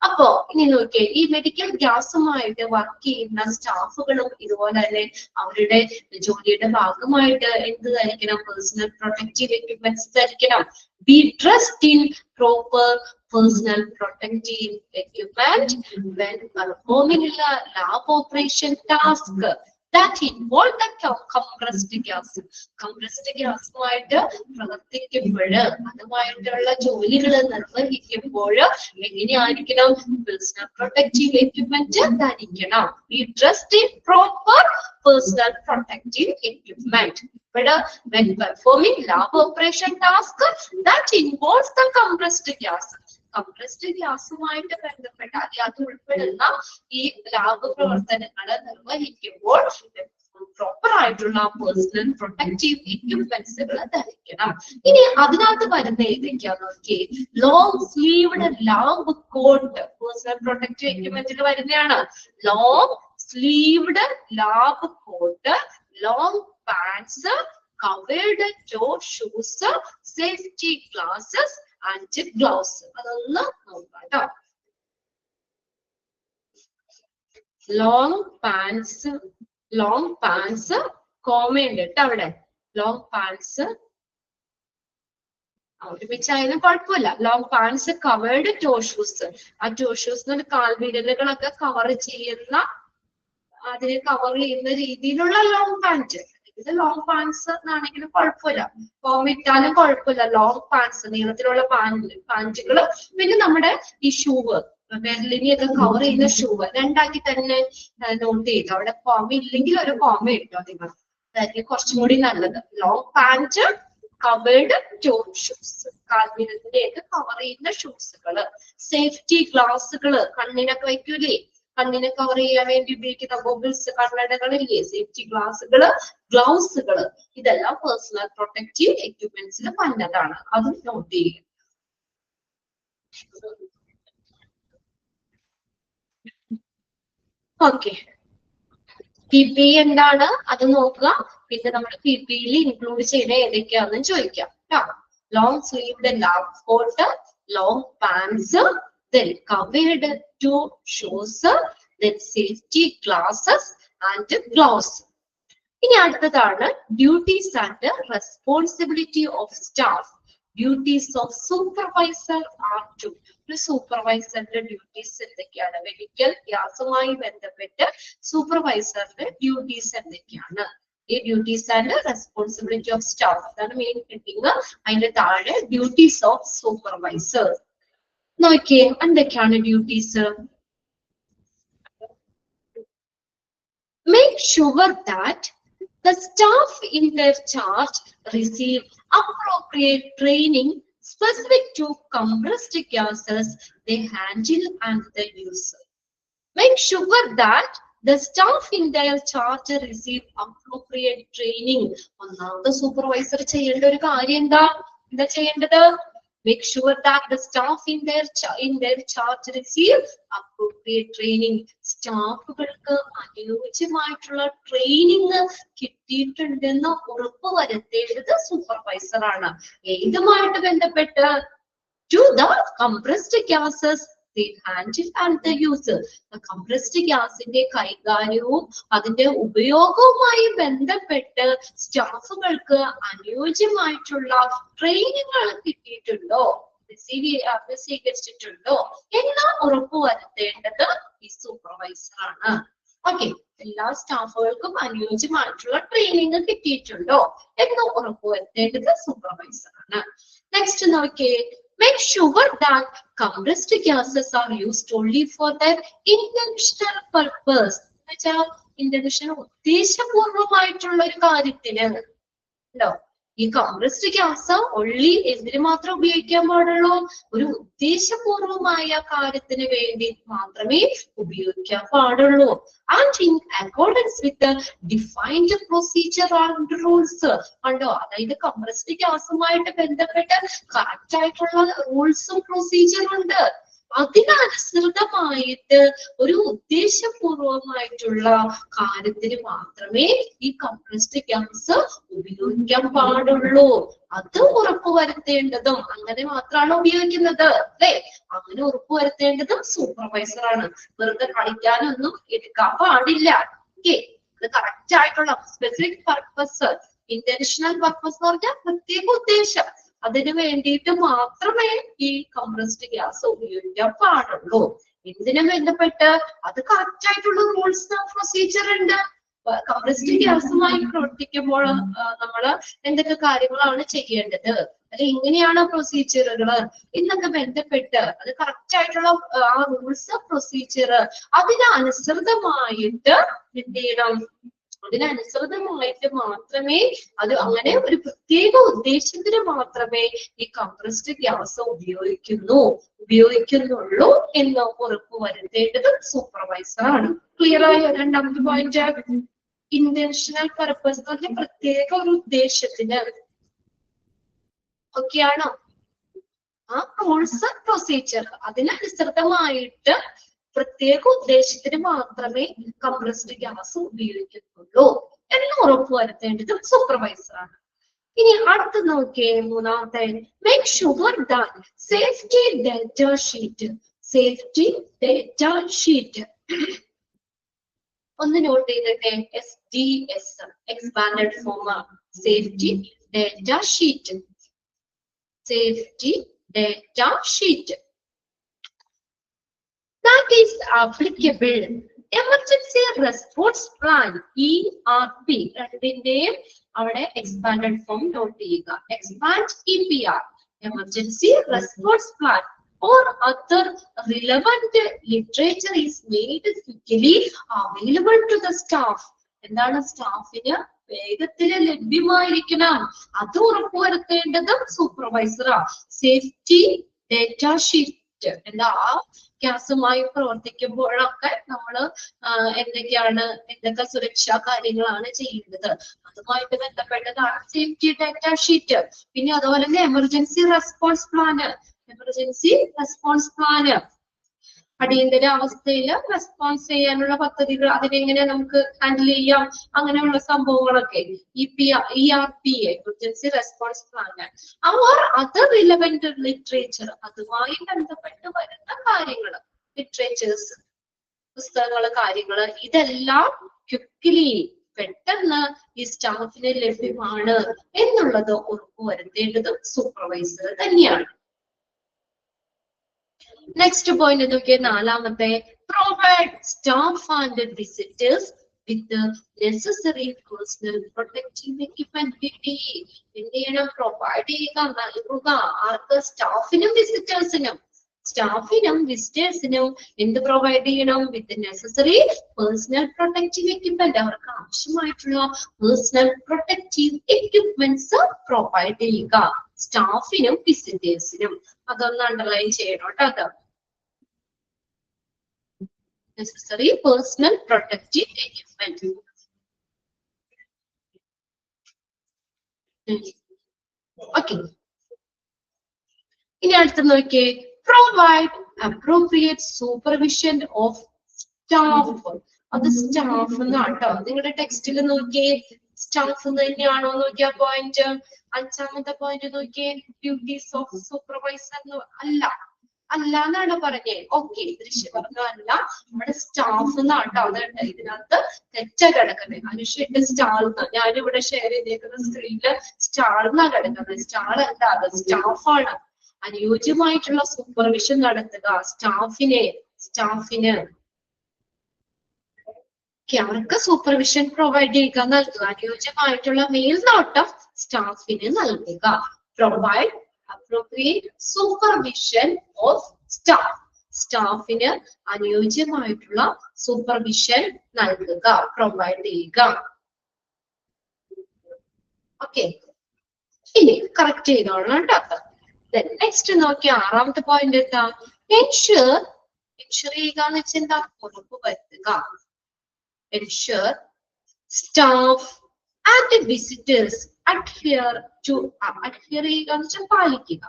അപ്പോ ഇനി നോക്കിയേ, ഈ മെഡിക്കൽ ഗ്യാസുമായിട്ട് വർക്ക് ചെയ്യുന്ന സ്റ്റാഫുകളും ഇതുപോലെ തന്നെ അവരുടെ ജോലിയുടെ ഭാഗമായിട്ട് എന്ത് ധരിക്കണം, പേഴ്സണൽ പ്രൊട്ടക്റ്റീവ് എക്യുപ്മെന്റ്സ് ധരിക്കണം. Be dressed in proper personal protective equipment when performing a lab operation task that involve the compressed gas. Compressed ഗ്യാസുമായിട്ട് പ്രവർത്തിക്കുമ്പോൾ, അതുമായിട്ടുള്ള ജോലികൾ നിർവഹിക്കുമ്പോൾ എങ്ങനെയായിരിക്കണം, പേഴ്സണൽ പ്രൊട്ടക്റ്റീവ് എക്യുപ്മെന്റ് ധരിക്കണം. Be dressed in proper personal protective equipment when performing lab operation task that involves the compressed gas. Compressed ഗ്യാസുമായിട്ട് ബന്ധപ്പെട്ട അത് ഉൾപ്പെടുന്ന ഈ lab പ്രവർത്തനങ്ങൾ നിർവഹിക്കുമ്പോൾ പ്രോപ്പർ ആയിട്ടുള്ള പേഴ്സണൽ പ്രൊട്ടക്റ്റീവ് എക്യുപ്മെന്റ്സുകൾ ധരിക്കണം. ഇനി അതിനകത്ത് വരുന്ന ഏതൊക്കെയാന്ന് നോക്കി, long sleeved lab coat personal protective എക്യുപ്മെന്റിൽ വരുന്നതാണ്. Long sleeved lab coat, long pants, covered toe shoes, safety glasses and gloves. അതൊന്ന് നോക്കാം കേട്ടോ. ലോങ് പാൻസ് കോമയുണ്ട് കേട്ടോ അവിടെ. ലോങ് പാൻസ് ഒരുമിച്ചായാലും കുഴപ്പമില്ല. Long pants covered toe shoes. ആ ടോ ഷൂസ് കാൽവിരലുകളൊക്കെ കവർ ചെയ്യുന്ന, അതിനെ കവർ ചെയ്യുന്ന രീതിയിലുള്ള ലോങ് പാൻറ്. ഇത് ലോങ് പാൻസ് എന്നാണെങ്കിലും കുഴപ്പമില്ല, കോമിട്ടാലും കുഴപ്പമില്ല. ലോങ് പാൻസ്, നീളത്തിലുള്ള പാൻറ്റുകൾ. പിന്നെ നമ്മുടെ ഈ ഷൂവ്, വിരലിനെയൊക്കെ കവർ ചെയ്യുന്ന ഷൂവ് രണ്ടാക്കി തന്നെ നോട്ട് ചെയ്തു. അവിടെ കോമ ഇല്ലെങ്കിൽ ഒരു കോമ ഇട്ടോ നിങ്ങൾ, അതായിരിക്കും കുറച്ചും കൂടി നല്ലത്. Long pant covered toe shoes, കാൽവിരലിനെയൊക്കെ കവർ ചെയ്യുന്ന ഷൂസുകള്. സേഫ്റ്റി ഗ്ലാസുകള്, കണ്ണിനൊക്കെ വയ്ക്കൂലേ, കണ്ണിനെ കവർ ചെയ്യാൻ വേണ്ടി ഉപയോഗിക്കുന്ന ഗോഗിൾസ്, കണ്ണടകളില്ലേ, സേഫ്റ്റി ഗ്ലാസുകള്, ഗ്ലൗസുകള്, ഇതെല്ലാം പേഴ്സണൽ പ്രൊട്ടക്റ്റീവ് എക്യുപ്മെന്റ്സിൽ വന്നതാണ്. അത് നോട്ട് ചെയ്യുക. ഓക്കെ, PPE എന്താണ് അത് നോക്കുക. പിന്നെ നമ്മൾ PPEയിൽ ഇൻക്ലൂഡ് ചെയ്യുന്ന ഏതൊക്കെയാണെന്ന് ചോദിക്കാം. Long sleeved lab coat, long pants, then covered toe shoes, then safety glasses and gloves. ഇനി അടുത്തതാണ് duties and responsibility of staff. Duties of supervisor are to. ഒരു സൂപ്പർവൈസറിന്റെ ഡ്യൂട്ടീസ് എന്തൊക്കെയാണ്? മെഡിക്കൽ ക്ലാസുമായി ബന്ധപ്പെട്ട് സൂപ്പർവൈസറിന്റെ ഡ്യൂട്ടീസ് എന്തൊക്കെയാണ്? ഈ duties and responsibility of staff, അതാണ് main heading. അതിന്റെ താഴെ ഡ്യൂട്ടീസ് ഓഫ് സൂപ്പർവൈസർ. നോക്കിയേ എന്തൊക്കെയാണ് duties. Make sure that the staff in their charge receive appropriate training specific to compressed gases they handle and they use. Make sure that the staff in their charge receive appropriate training. ഒന്നാമത്തെ supervisor ചെയ്യേണ്ട ഒരു കാര്യം എന്താ ചെയ്യേണ്ടത്? Make sure that the staff in their charge receive appropriate training. സ്റ്റാഫുകൾക്ക് അനുയോജ്യമായിട്ടുള്ള training കിട്ടിയിട്ടുണ്ടെന്ന് ഉറപ്പ് വരുത്തേണ്ടത് supervisor ആണ്. ഏതുമായിട്ട് ബന്ധപ്പെട്ട്? To the compressed gases they handle and they use. compressed ഗ്യാസിന്റെ കൈകാര്യവും അതിന്റെ ഉപയോഗവുമായി ബന്ധപ്പെട്ട് സ്റ്റാഫുകൾക്ക് അനുയോജ്യമായിട്ടുള്ള ട്രെയിനിങ്ങൾ കിട്ടിയിട്ടുണ്ടോ, സ്വീകരിച്ചിട്ടുണ്ടോ എന്ന് ഉറപ്പുവരുത്തേണ്ടത് ഈ സൂപ്പർവൈസർ ആണ്. ഓക്കെ, എല്ലാ സ്റ്റാഫുകൾക്കും അനുയോജ്യമായിട്ടുള്ള ട്രെയിനിങ് കിട്ടിയിട്ടുണ്ടോ എന്ന് ഉറപ്പുവരുത്തേണ്ടത് സൂപ്പർവൈസർ ആണ്. നെക്സ്റ്റ് നോക്കിയേ, make sure that compressed gases are used only for their intentional purpose. intention ഉദ്ദേശപൂർവമായിട്ടുള്ള ഒരു കാര്യത്തിന് ഉണ്ടോ? ഈ compressed ഗ്യാസ് only എന്തിനു മാത്രം ഉപയോഗിക്കാൻ പാടുള്ളൂ? ഒരു ഉദ്ദേശപൂർവമായ കാര്യത്തിന് വേണ്ടി മാത്രമേ ഉപയോഗിക്കാൻ പാടുള്ളൂ. And in accordance with the defined procedure and rules. കണ്ടോ, അതായത് compressed ഗ്യാസുമായിട്ട് ബന്ധപ്പെട്ട് കറക്റ്റ് ആയിട്ടുള്ള റൂൾസും പ്രൊസീജിയറും ഉണ്ട്. അതിനനുസൃതമായിട്ട് ഒരു ഉദ്ദേശപൂർവമായിട്ടുള്ള കാര്യത്തിന് മാത്രമേ ഈ compressed ഗ്യാസ് ഉപയോഗിക്കാൻ പാടുള്ളൂ. അത് ഉറപ്പുവരുത്തേണ്ടതും അങ്ങനെ മാത്രമാണ് ഉപയോഗിക്കുന്നത് അല്ലെ? അങ്ങനെ ഉറപ്പുവരുത്തേണ്ടതും സൂപ്പർവൈസർ ആണ്. വെറുതെ കളിക്കാനൊന്നും എടുക്കാൻ പാടില്ല. ഓക്കെ, അത് കറക്റ്റ് ആയിട്ടുള്ള സ്പെസിഫിക് പർപ്പസ്, ഇന്റൻഷണൽ പർപ്പസ് എന്ന് പറഞ്ഞാൽ പ്രത്യേക ഉദ്ദേശം, അതിനു വേണ്ടിയിട്ട് മാത്രമേ ഈ compressed ഗ്യാസ് ഉപയോഗിക്കാൻ പാടുള്ളൂ. ഇതിനെ ബന്ധപ്പെട്ട് അത് കറക്റ്റ് ആയിട്ടുള്ള റൂൾസ് പ്രൊസീജിയർ ഉണ്ട്. compressed ഗ്യാസുമായി പ്രവർത്തിക്കുമ്പോൾ നമ്മൾ എന്തൊക്കെ കാര്യങ്ങളാണ് ചെയ്യേണ്ടത്, അല്ലെ എങ്ങനെയാണ് പ്രൊസീജിയറുകള് എന്നൊക്കെ ബന്ധപ്പെട്ട് അത് കറക്റ്റ് ആയിട്ടുള്ള ആ റൂൾസ് പ്രൊസീജിയർ അതിനനുസൃതമായിട്ട് എന്ത് ചെയ്യണം? അതിനനുസൃതമായിട്ട് മാത്രമേ അത് അങ്ങനെ ഒരു പ്രത്യേക ഉദ്ദേശത്തിന് മാത്രമേ ഈ compressed ഗ്യാസ് ഉപയോഗിക്കുന്നുള്ളൂ എന്ന് ഉറപ്പ് വരുത്തേണ്ടത് സൂപ്പർവൈസർ ആണ്. ക്ലിയർ ആയോ? രണ്ടാമത്തെ പോയിന്റ്, ഇന്റൻഷണൽ പർപ്പസ് എന്ന് പറഞ്ഞാൽ പ്രത്യേക ഒരു ഉദ്ദേശത്തിന്. ഓക്കെയാണോ? ആ റൂൾസ് പ്രൊസീജിയർ അതിനനുസൃതമായിട്ട് പ്രത്യേക ഉദ്ദേശത്തിന് മാത്രമേ compressed ഗ്യാസ് ഉപയോഗിക്കുന്നുള്ളൂ എന്ന് ഉറപ്പുവരുത്തേണ്ടത് സൂപ്പർവൈസർ ആണ്. ഇനി അടുത്ത് നോക്കിയേ മൂന്നാമത്തെ, make sure that safety data sheet, safety data sheet ഒന്ന് നോട്ട് ചെയ്തിട്ടെ, SDS expanded form, safety data sheet, safety data sheet that is applicable. Emergency Response Plan ERP രണ്ടിന്റെയും അവിടെ എക്സ്പാൻഡഡ് ഫോം നോട്ട് ചെയ്യുക. Expand EPR, Emergency Response Plan or other relevant literature is made quickly available to the staff. എന്താണ് സ്റ്റാഫിന് വേഗത്തിൽ ലഭ്യമായിരിക്കണം, അത് ഉറപ്പുവരുത്തേണ്ടതും സൂപ്പർവൈസറാ. Safety data sheet എന്താ, ഗ്യാസുമായി പ്രവർത്തിക്കുമ്പോഴൊക്കെ നമ്മൾ എന്തൊക്കെ സുരക്ഷാ കാര്യങ്ങളാണ് ചെയ്യേണ്ടത്, അതുമായിട്ട് ബന്ധപ്പെട്ടതാണ് സേഫ്റ്റി ഡാറ്റ ഷീറ്റ്. പിന്നെ അതുപോലെ തന്നെ emergency response plan, emergency response plan അടിയന്തര അവസ്ഥയിൽ റെസ്പോൺസ് ചെയ്യാനുള്ള പദ്ധതികൾ, അതിനെങ്ങനെ നമുക്ക് ഹാൻഡിൽ ചെയ്യാം, അങ്ങനെയുള്ള സംഭവങ്ങളൊക്കെ ERP, എമർജൻസി റെസ്പോൺസ് പ്ലാൻ. അവർ അതർ റിലവന്റ് ലിറ്ററേച്ചർ, അതുമായി ബന്ധപ്പെട്ട് വരുന്ന കാര്യങ്ങൾ, ലിറ്ററേച്ചേഴ്സ്, പുസ്തകങ്ങള്, കാര്യങ്ങള്, ഇതെല്ലാം ക്വിക്ക്ലി പെട്ടെന്ന് ഈ സ്റ്റാഫിന് ലഭ്യമാണ് എന്നുള്ളത് ഉറപ്പുവരുത്തേണ്ടതും സൂപ്പർവൈസർ തന്നെയാണ്. നെക്സ്റ്റ് പോയിന്റ് നോക്കിയ നാലാമത്തെ, provide staff and visitors with necessary personal protective equipment. എന്ത് ചെയ്യണം? പ്രൊവൈഡ് ചെയ്യുക, നൽകുക. ആർക്ക്? സ്റ്റാഫിനും വിസിറ്റേഴ്സിനും. സ്റ്റാഫിനും വിസിറ്റേഴ്സിനും എന്ത് പ്രൊവൈഡ് ചെയ്യണം? വിത്ത് നെസസറി പേഴ്സണൽ പ്രൊട്ടക്റ്റീവ് എക്യുപ്മെന്റ്, അവർക്ക് ആവശ്യമായിട്ടുള്ള പേഴ്സണൽ പ്രൊട്ടക്റ്റീവ് എക്യുപ്മെന്റ്സ് പ്രൊവൈഡ് ചെയ്യുക സ്റ്റാഫിനും വിസിറ്റേഴ്സിനും. അതൊന്ന് അണ്ടർലൈൻ ചെയ്യണം കേട്ടോ. Necessary personal protective equipment. Okay. ഇനി അടുത്ത് നോക്കിയേ, provide appropriate supervision of staff. അത് സ്റ്റാഫ് എന്നാട്ടോ. നിങ്ങളുടെ ടെക്സ്റ്റിൽ നോക്കിയേ, സ്റ്റാഫ് തന്നെയാണോ നോക്കിയ പോയിന്റ്. അഞ്ചാമത്തെ പോയിന്റ് നോക്കിയേ, ഡ്യൂട്ടീസ് ഓഫ് സൂപ്പർവൈസർ അല്ല എന്നാണ് പറഞ്ഞേ. ഓക്കെ, ദൃശ്യം പറഞ്ഞു അല്ല, നമ്മുടെ സ്റ്റാഫ് എന്നാട്ടോ. അതുണ്ട് ഇതിനകത്ത് തെറ്റ കിടക്കുന്നത്. അനുഷ്ഠ സ്റ്റാൾ, ഞാനിവിടെ ഷെയർ ചെയ്തേക്കുന്ന സ്ക്രീനില് സ്റ്റാൾ എന്നാ കിടക്കുന്നത്. സ്റ്റാൾ എന്താ? സ്റ്റാഫാണ്. അനുയോജ്യമായിട്ടുള്ള സൂപ്പർവിഷൻ നടത്തുക സ്റ്റാഫിന് അവർക്ക് സൂപ്പർവിഷൻ പ്രൊവൈഡ് ചെയ്യുക, നൽകുക. അനുയോജ്യമായിട്ടുള്ള മേൽനോട്ടം സ്റ്റാഫിന് നൽകുക. Provide appropriate supervision of staff. സ്റ്റാഫിന് അനുയോജ്യമായിട്ടുള്ള സൂപ്പർവിഷൻ നൽകുക, പ്രൊവൈഡ് ചെയ്യുക. ഓക്കെ, ഇനി കറക്റ്റ് ചെയ്തോളാം കേട്ടോ. നെക്സ്റ്റ് നോക്കിയ ആറാമത്തെ പോയിന്റ് എന്താ? എൻഷുർ ചെയ്യുക എന്ന് വെച്ചാൽ എന്താ? ഉറപ്പ് വരുത്തുക. Ensure staff and visitors adhere ചെയ്യുക എന്ന് വെച്ചാൽ പാലിക്കുക.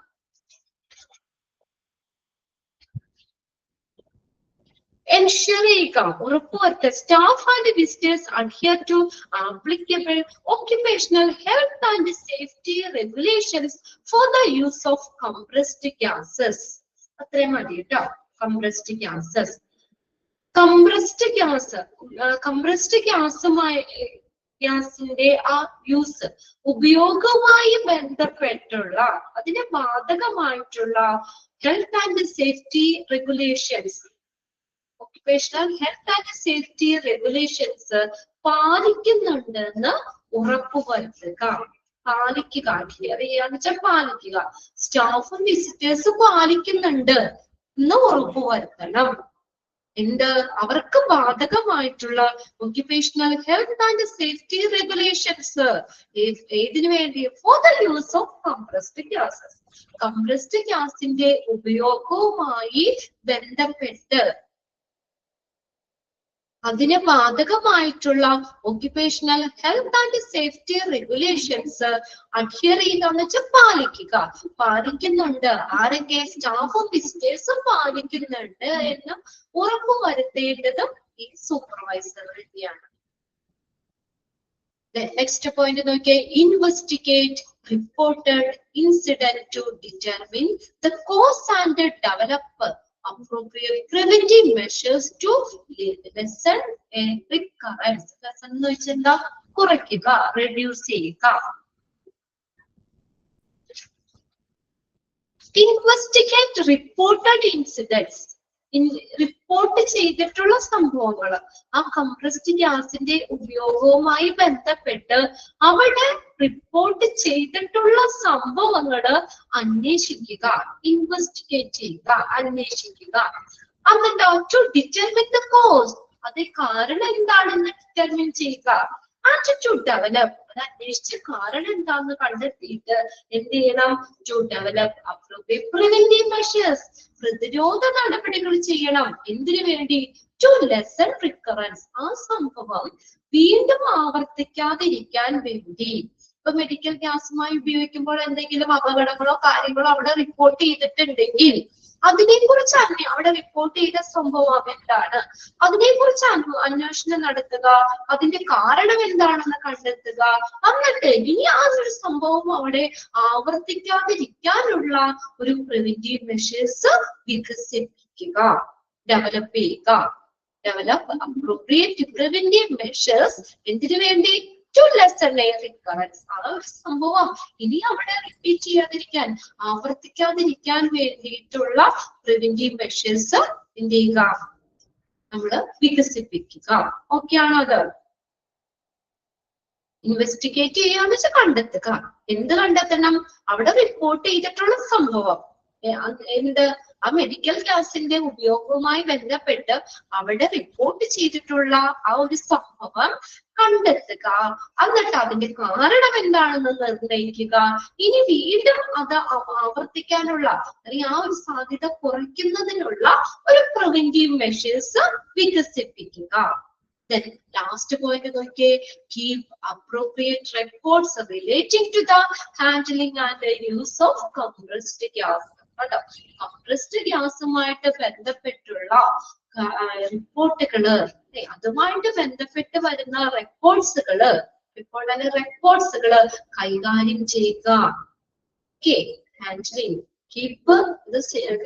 എൻഷുർ ചെയ്യുക, ഉറപ്പുവരുത്തുക. Staff and visitors adhere to applicable occupational health and safety regulations for the use of compressed gases. അത്രയും മതി കേട്ടോ. compressed ഗ്യാസിന്റെ ആ യൂസ്, ഉപയോഗവുമായി ബന്ധപ്പെട്ടുള്ള അതിന് ബാധകമായിട്ടുള്ള health and safety regulations, occupational health and safety regulations പാലിക്കുന്നുണ്ടെന്ന് ഉറപ്പുവരുത്തുക. പാലിക്കുക, ക്ലിയർ ചെയ്യാന്ന് വെച്ചാൽ പാലിക്കുക. സ്റ്റാഫും വിസിറ്റേഴ്സും പാലിക്കുന്നുണ്ട് എന്ന് ഉറപ്പുവരുത്തണം. എന്ത്? അവർക്ക് ബാധകമായിട്ടുള്ള occupational health and safety regulations. ഏതിനു വേണ്ടി? For the use of compressed gases. Compressed ഗ്യാസിന്റെ ഉപയോഗവുമായി ബന്ധപ്പെട്ട് അതിന് ബാധകമായിട്ടുള്ള occupational health and safety regulations adhere ചെയ്യുക എന്ന് വെച്ചാൽ പാലിക്കുക. പാലിക്കുന്നുണ്ട്. ആരൊക്കെ? സ്റ്റാഫും വിസിറ്റേഴ്സും പാലിക്കുന്നുണ്ട് എന്ന് ഉറപ്പുവരുത്തേണ്ടതും ഈ സൂപ്പർവൈസർ തന്നെയാണ്. നെക്സ്റ്റ് പോയിന്റ് നോക്കിയേ, investigate reported incident to determine the cause and develop appropriate preventive measures to lessen a recurrence. Lesson എന്ന് വെച്ചാൽ എന്താ? കുറയ്ക്കുക, reduce ചെയ്യുക. Investigate reported incidents. റിപ്പോർട്ട് ചെയ്തിട്ടുള്ള സംഭവങ്ങൾ, ആ കംപ്രസ്ഡ് ഗ്യാസിന്റെ ഉപയോഗവുമായി ബന്ധപ്പെട്ട് അവിടെ റിപ്പോർട്ട് ചെയ്തിട്ടുള്ള സംഭവങ്ങൾ അന്വേഷിക്കുക, ഇൻവെസ്റ്റിഗേറ്റ് ചെയ്യുക, അന്വേഷിക്കുക. എന്നിട്ടോ ടു ഡിറ്റർമിൻ ദ കോസ്, അത് കാരണം എന്താണെന്ന് ഡിറ്റർമിൻ ചെയ്യുക. ആൻഡ് ടു ഡെവലപ്പ്, അത് അന്വേഷിച്ച കാരണം എന്താണെന്ന് കണ്ടെത്തിയിട്ട് എന്ത് ചെയ്യണം? To develop appropriate preventive measures, പ്രതിരോധ നടപടികൾ ചെയ്യണം. എന്തിനു വേണ്ടി? ടു ലെസൺ റിക്കറൻസ്, ആ സംഭവം വീണ്ടും ആവർത്തിക്കാതിരിക്കാൻ വേണ്ടി. ഇപ്പൊ മെഡിക്കൽ ഗ്യാസുമായി ഉപയോഗിക്കുമ്പോൾ എന്തെങ്കിലും അപകടങ്ങളോ കാര്യങ്ങളോ അവിടെ റിപ്പോർട്ട് ചെയ്തിട്ടുണ്ടെങ്കിൽ അതിനെക്കുറിച്ച് അവിടെ റിപ്പോർട്ട് ചെയ്ത സംഭവം എന്താണ്, അതിനെക്കുറിച്ച് അന്വേഷണം നടത്തുക, അതിന്റെ കാരണം എന്താണെന്ന് കണ്ടെത്തുക. എന്നിട്ട് ഇനി ആ ഒരു സംഭവം അവിടെ ആവർത്തിക്കാതിരിക്കാനുള്ള ഒരു പ്രിവെന്റീവ് മെഷേഴ്സ് വികസിപ്പിക്കുക, ഡെവലപ്പ് ചെയ്യുക. ഡെവലപ്പ് അപ്രോപ്രിയേറ്റ് പ്രിവെന്റീവ് മെഷേഴ്സ് എന്തിനു വേണ്ടി? ടു ലെസൺ എ റിക്കറൻസ്, ആ ഒരു സംഭവം ഇനി അവിടെ റിപ്പീറ്റ് ചെയ്യാതിരിക്കാൻ, ആവർത്തിക്കാതിരിക്കാൻ വേണ്ടിയിട്ടുള്ള പ്രിവെന്റീവ് മെഷേഴ്സ് എന്ത് ചെയ്യുക? നമ്മള് വികസിപ്പിക്കുക. ഓക്കെ ആണോ? അത് ഇൻവെസ്റ്റിഗേറ്റ് ചെയ്യാന്ന് വെച്ചാൽ കണ്ടെത്തുക. എന്ത് കണ്ടെത്തണം? അവിടെ റിപ്പോർട്ട് ചെയ്തിട്ടുള്ള സംഭവം എന്ത്? ആ മെഡിക്കൽ ഗ്യാസിന്റെ ഉപയോഗവുമായി ബന്ധപ്പെട്ട് അവിടെ റിപ്പോർട്ട് ചെയ്തിട്ടുള്ള ആ ഒരു സംഭവം കണ്ടെത്തുക. എന്നിട്ട് അതിന്റെ കാരണം എന്താണെന്ന് നിർണ്ണയിക്കുക. ഇനി വീണ്ടും അത് ആവർത്തിക്കാനുള്ള അല്ലെങ്കിൽ ആ ഒരു സാധ്യത കുറയ്ക്കുന്നതിനുള്ള ഒരു പ്രിവെന്റീവ് മെഷേഴ്സ് വികസിപ്പിക്കുക. Then last point നോക്കിയേ, keep appropriate records relating to the handling and the use of compressed gas. Compressed ഗ്യാസുമായിട്ട് ബന്ധപ്പെട്ടുള്ള റിപ്പോർട്ടുകള്, അതുമായിട്ട് ബന്ധപ്പെട്ട് വരുന്ന റെക്കോർഡ്സുകള്, ഇപ്പോൾ തന്നെ റെക്കോർഡ്സുകള് കൈകാര്യം ചെയ്യുക. ഓക്കെ, ഹാൻഡ്ലിങ്, കീപ്പ്, ഇത്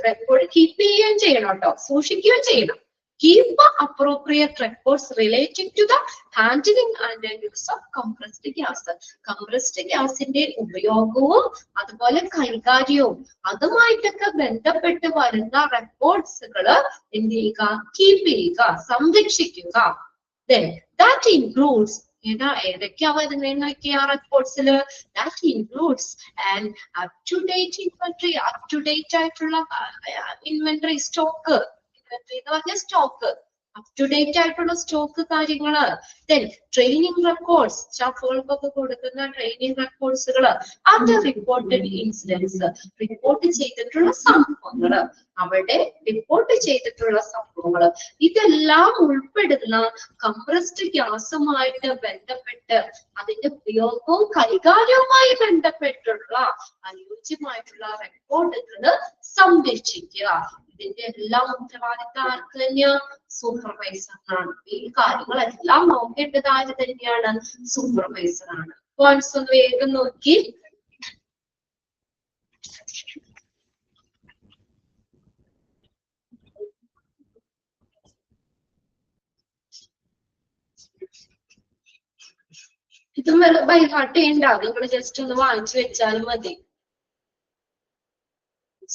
റെക്കോർഡ് കീപ്പ് ചെയ്യുകയും ചെയ്യണം കേട്ടോ, സൂക്ഷിക്കുകയും ചെയ്യണം. Keep appropriate records relating to the handling and the use of compressed gas. Compressed ഗ്യാസിന്റെ ഉപയോഗവും അതുപോലെ കൈകാര്യവും അതുമായിട്ടൊക്കെ ബന്ധപ്പെട്ട് വരുന്ന റെക്കോർഡ്സുകള് എന്ത് ചെയ്യുക? കീപ്പ് ചെയ്യുക, സംരക്ഷിക്കുക. Then that includes, ഏതൊക്കെയാ വരുന്നതെന്ന് നോക്കിയ റെക്കോർഡ്സില്? That includes an up-to-date inventory, up-to-date ആയിട്ടുള്ള ഇൻവെന്ററി സ്റ്റോക്ക്, എന്ന് പറഞ്ഞ സ്റ്റോക്ക്, അപ് ടു ഡേറ്റ് ആയിട്ടുള്ള സ്റ്റോക്ക് കാര്യങ്ങള്. ദെൻ ട്രെയിനിങ് റെക്കോർഡ്സ്, സ്റ്റാഫുകൾക്കൊക്കെ കൊടുക്കുന്ന ട്രെയിനിങ് റെക്കോർഡ്സുകള്. അത് റിപ്പോർട്ടഡ് ഇൻസിഡൻസ്, റിപ്പോർട്ട് ചെയ്തിട്ടുള്ള സംഭവങ്ങള്, അവിടെ റിപ്പോർട്ട് ചെയ്തിട്ടുള്ള സംഭവങ്ങള്, ഇതെല്ലാം ഉൾപ്പെടുന്ന കംപ്രസ്ഡ് ഗ്യാസുമായിട്ട് ബന്ധപ്പെട്ട് അതിന്റെ ഉപയോഗവും കൈകാര്യവുമായി ബന്ധപ്പെട്ടുള്ള അനുയോജ്യമായിട്ടുള്ള റെക്കോർഡുകള് സംരക്ഷിക്കുക. ഇതിന്റെ എല്ലാം ഉത്തരവാദിത്തം ആർക്ക് തന്നെയാ? സൂപ്പർവൈസറിനാണ്. ഈ കാര്യങ്ങളെല്ലാം നോക്കേണ്ടത് ആര് തന്നെയാണ്? സൂപ്പർവൈസറാണ്. പോയിന്റ്സ് ഒന്ന് വേഗം നോക്കി. ഇതും ബൈ ഹാർട്ട് ചെയ്യണ്ട, നിങ്ങൾ ജസ്റ്റ് ഒന്ന് വാങ്ങിച്ചു വെച്ചാലും മതി.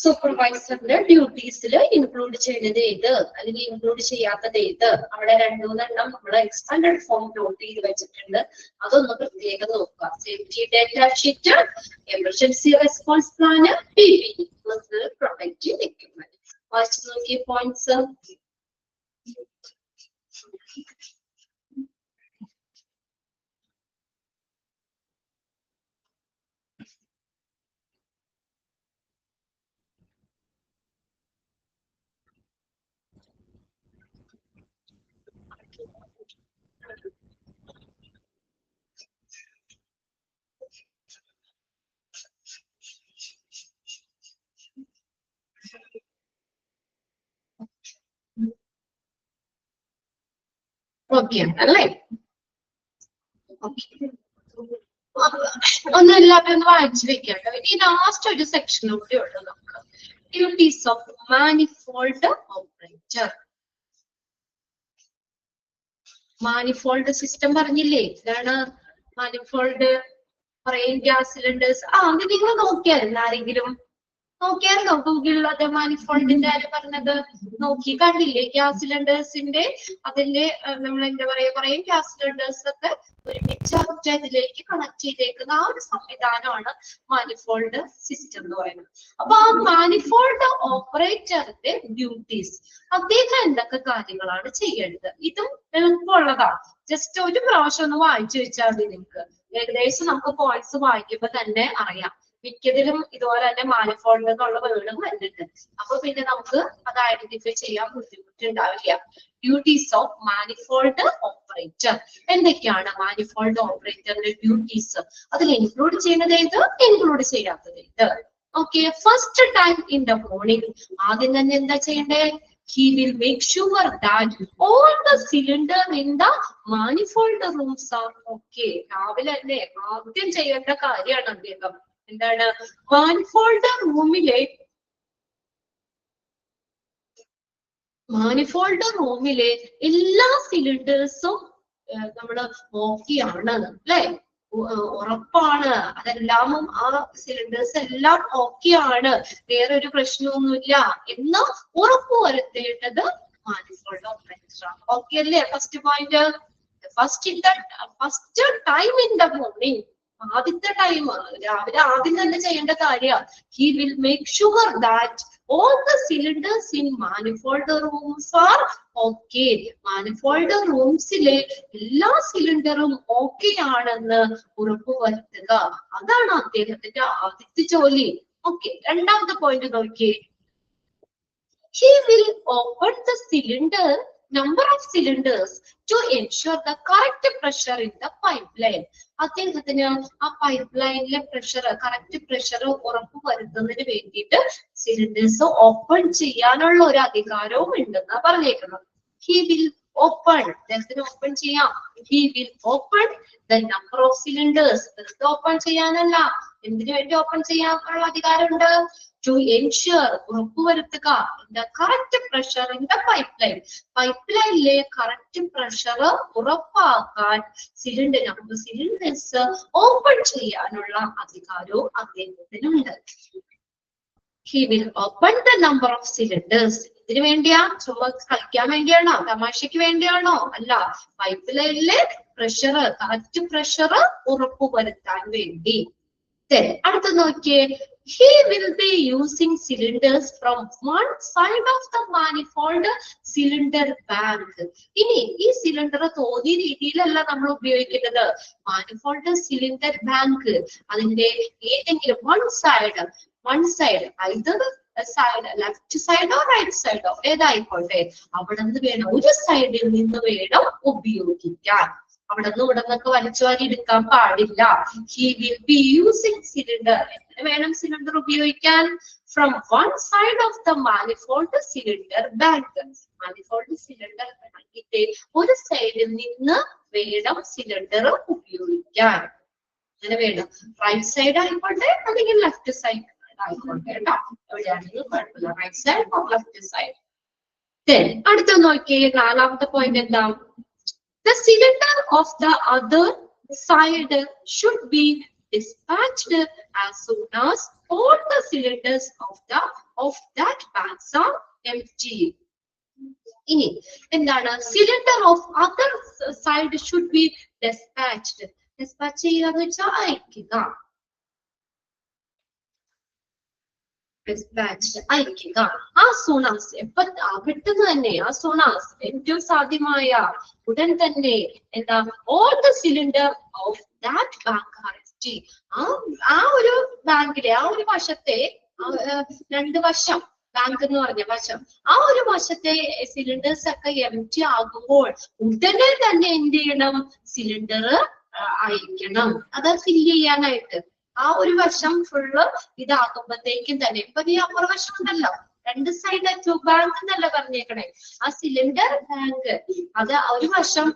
സൂപ്പർവൈസറിന്റെ ഡ്യൂട്ടീസിൽ ഇൻക്ലൂഡ് ചെയ്യുന്നത് ഏത് അല്ലെങ്കിൽ ഇൻക്ലൂഡ് ചെയ്യാത്തത് ഏത്? അവിടെ 2-3 നമ്മൾ എക്സ്പാൻഡഡ് ഫോം നോട്ട് ചെയ്ത് വെച്ചിട്ടുണ്ട്, അതൊന്ന് പ്രത്യേകം നോക്കുക. Safety data sheet, emergency response plan, PPE, personal protective equipment. വായിച്ചു നോക്കിയ പോയിന്റ്സ്. ഓക്കെ അല്ലേ? ഓക്കെ, ഒന്ന് എല്ലാവരും ഒന്ന് വായിച്ചു വെക്കാം. ഇനി ലാസ്റ്റ് ഒരു സെക്ഷനും കൂടി ഉള്ളു നമുക്ക്. Duties of manifold operator. Manifold system പറഞ്ഞില്ലേ, ഇതാണ് മാനിഫോൾഡ്. പറയും ഗ്യാസ് സിലിണ്ടേഴ്സ്. അത് നിങ്ങൾ നോക്കിയായിരുന്നു? ആരെങ്കിലും നോക്കിയായിരുന്നോ ഗൂഗിളിൽ? അത് മാനിഫോൾഡിന്റെ കാര്യം പറഞ്ഞത് നോക്കി കണ്ടില്ലേ? ഗ്യാസ് സിലിണ്ടേഴ്സിന്റെ അതിന്റെ നമ്മൾ എന്താ പറയാ പറയും ഗ്യാസ് സിലിണ്ടേഴ്സ് ഒക്കെ ഒരുമിച്ച് ഇതിലേക്ക് കണക്ട് ചെയ്തേക്കുന്ന ആ ഒരു സംവിധാനമാണ് മാനിഫോൾഡ് സിസ്റ്റം എന്ന് പറയുന്നത്. അപ്പൊ ആ മാനിഫോൾഡ് ഓപ്പറേറ്ററിന്റെ ഡ്യൂട്ടീസ്, അദ്ദേഹം എന്തൊക്കെ കാര്യങ്ങളാണ് ചെയ്യേണ്ടത്? ഇതും എളുപ്പമുള്ളതാണ്. ജസ്റ്റ് ഒരു പ്രാവശ്യം ഒന്ന് വായിച്ചു വെച്ചാൽ മതി നിങ്ങൾക്ക്. ഏകദേശം നമുക്ക് പോയിന്റ്സ് വായിക്കുമ്പോൾ തന്നെ അറിയാം. മിക്കതിലും ഇതുപോലെ തന്നെ മാനിഫോൾഡ് എന്നുള്ള വേർഡും വരുന്നുണ്ട്. അപ്പൊ പിന്നെ നമുക്ക് അത് ഐഡന്റിഫൈ ചെയ്യാൻ ബുദ്ധിമുട്ടുണ്ടാവില്ല. Duties of manifold operator. എന്തൊക്കെയാണ് മാനിഫോൾഡ് ഓപ്പറേറ്ററിന്റെ ഡ്യൂട്ടീസ്? അതിൽ ഇൻക്ലൂഡ് ചെയ്യുന്നത് ഏത്, ഇൻക്ലൂഡ് ചെയ്യാത്തത് ഏത്? Okay, first time in the morning ആദ്യം തന്നെ എന്താ ചെയ്യണ്ടേ? He will make sure that all the cylinder in the manifold rooms are okay. രാവിലെ തന്നെ ആദ്യം ചെയ്യേണ്ട കാര്യമാണ് അദ്ദേഹം. എന്താണ്? മാനിഫോൾഡ് റൂമിലെ എല്ലാ സിലിണ്ടേഴ്സും നമ്മള് ഓക്കെയാണ് അല്ലെ? ഉറപ്പാണ് അതെല്ലാമും ആ സിലിണ്ടേഴ്സ് എല്ലാം ഓക്കെയാണ്, വേറെ ഒരു പ്രശ്നമൊന്നുമില്ല എന്ന് ഉറപ്പുവരുത്തേണ്ടത് മാനിഫോൾഡ് ഓപ്പറേറ്റർ ആണ്. ഓക്കെ അല്ലേ? First point. First time in the morning, ആദ്യത്തെ ടൈം രാവിലെ ആദ്യം തന്നെ ചെയ്യേണ്ട കാര്യമാണ്. He will make sure that all the cylinders in manifold rooms are okay. manifold റൂംസിലെ എല്ലാ സിലിണ്ടറും ഓക്കെ ആണെന്ന് ഉറപ്പുവരുത്തുക. അതാണ് അദ്ദേഹത്തിന്റെ ആദ്യത്തെ ജോലി. ഓക്കെ, രണ്ടാമത്തെ പോയിന്റ് നോക്കിയേ. He will open the number of cylinders to ensure the correct pressure in the pipeline. അദ്ദേഹത്തിന് ആ പൈപ്പ് ലൈനിലെ പ്രഷർ, കറക്റ്റ് പ്രഷർ ഉറപ്പുവരുത്തുന്നതിന് വേണ്ടിയിട്ട് സിലിണ്ടേഴ്സ് ഓപ്പൺ ചെയ്യാനുള്ള ഒരു അധികാരവും ഉണ്ടെന്ന് പറഞ്ഞേക്കുന്നത്. He will open, അദ്ദേഹത്തിന് ഓപ്പൺ ചെയ്യാം. He will open the number of cylinders. വെറുതെ ഓപ്പൺ ചെയ്യാനല്ല, എന്തിനു വേണ്ടി ഓപ്പൺ ചെയ്യാനുള്ള അധികാരമുണ്ട്? To ensure, ഉറപ്പുവരുത്തുക, the correct pressure in the pipeline. Pipe ലൈനിലെ കറക്റ്റ് പ്രഷർ ഉറപ്പാക്കാൻ സിലിണ്ടേഴ്സ് ഓപ്പൺ ചെയ്യാനുള്ള അധികാരവും അദ്ദേഹത്തിനുണ്ട്. He will open the number of cylinders. ഇതിനു വേണ്ടിയാ? ചുമ്മാ കളിക്കാൻ വേണ്ടിയാണോ? തമാശയ്ക്ക് വേണ്ടിയാണോ? അല്ല, പൈപ്പ് ലൈനിലെ പ്രഷർ, കറക്റ്റ് പ്രഷർ ഉറപ്പുവരുത്താൻ വേണ്ടി. അടുത്ത നോക്കിയേ. He will be using cylinders from one side of the manifold cylinder bank. ഇനി ഈ സിലിണ്ടർ തോന്നിയ രീതിയിലല്ല നമ്മൾ ഉപയോഗിക്കുന്നത്. മാനിഫോൾഡ് സിലിണ്ടർ ബാങ്ക് അതിന്റെ ഏതെങ്കിലും one side, either side, left സൈഡോ റൈറ്റ് സൈഡോ ഏതായിക്കോട്ടെ, അവിടെ നിന്ന് വേണം, ഒരു സൈഡിൽ നിന്ന് വേണം ഉപയോഗിക്കാൻ. അവിടെ നിന്ന് ഇവിടെ നിന്നൊക്കെ വലിച്ചു വാരി എടുക്കാൻ പാടില്ല. He will be using cylinder. എങ്ങനെ വേണം സിലിണ്ടർ ഉപയോഗിക്കാൻ? From one side of the manifold cylinder bank. manifold cylinder ബാങ്കിന്റെ ഒരു സൈഡിൽ നിന്ന് വേണം സിലിണ്ടർ ഉപയോഗിക്കാൻ. അങ്ങനെ വേണം. റൈറ്റ് സൈഡ് ആയിക്കോട്ടെ അല്ലെങ്കിൽ ലെഫ്റ്റ് സൈഡ് ആയിക്കോട്ടെ കേട്ടോ, എവിടെയാണെങ്കിലും കുഴപ്പമില്ല. Right side or left side. അടുത്ത നോക്കിയേ, നാലാമത്തെ പോയിന്റ് എന്താ? The cylinder of the other side should be dispatched as soon as all the cylinders of that bank are empty. ഇനി എന്താണ്? Cylinder of other side should be dispatched. Dispatch ചെയ്യുക എന്ന് വെച്ചാൽ അയക്കുക. അയക്കുക. ആ സൂണാസ് പെട്ടെന്ന് തന്നെ, ആ സൂണാസ് ഏറ്റവും സാധ്യമായ ഉടൻ തന്നെ എന്താ? all the cylinder of that bank are empty. ആ ഒരു ബാങ്കിലെ ആ ഒരു വശത്തെ, രണ്ട് വശം, ബാങ്ക് എന്ന് പറഞ്ഞ വശം, ആ ഒരു വശത്തെ സിലിണ്ടേഴ്സ് ഒക്കെ എംറ്റി ആകുമ്പോൾ ഉടനെ തന്നെ എന്ത് ചെയ്യണം? സിലിണ്ടർ അയക്കണം, അത് ഫില്ല് ചെയ്യാനായിട്ട്. ആ ഒരു വശം ഫുള്ള് ഇതാകുമ്പോഴത്തേക്കും തന്നെ, ഇപ്പൊ നീ അപ്പുറ വശം ഉണ്ടല്ലോ, രണ്ട് സൈഡ് ബാങ്ക് എന്നല്ല പറഞ്ഞേക്കണേ, ആ സിലിണ്ടർ ബാങ്ക്, അത് ഒരു വശം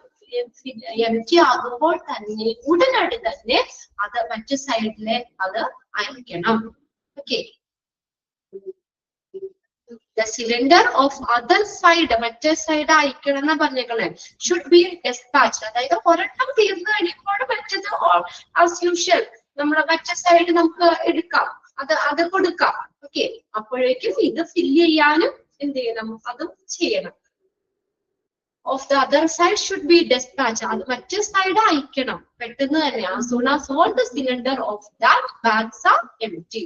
empty ആകുമ്പോൾ തന്നെ ഉടനടി തന്നെ അത് മറ്റു സൈഡിലെ അത് അയക്കണം. Okay, the cylinder of other side, മറ്റേ സൈഡ് അയക്കണം എന്നാ പറഞ്ഞേക്കണേ. should be dispatched, അതായത് ഒരെണ്ണം തീർന്നു കഴിയുമ്പോൾ മറ്റത് as usual നമ്മുടെ മറ്റേ സൈഡ് നമുക്ക് എടുക്കാം, അത് കൊടുക്കാം. ഓക്കെ, അപ്പോഴേക്കും ഇത് ഫില്ല് ചെയ്യാനും എന്ത് ചെയ്യണം, അതും ചെയ്യണം. of the other side should be dispatched, അത് മറ്റേ സൈഡ് അയക്കണം പെട്ടെന്ന് തന്നെ. as soon as all the cylinder of that bags are empty,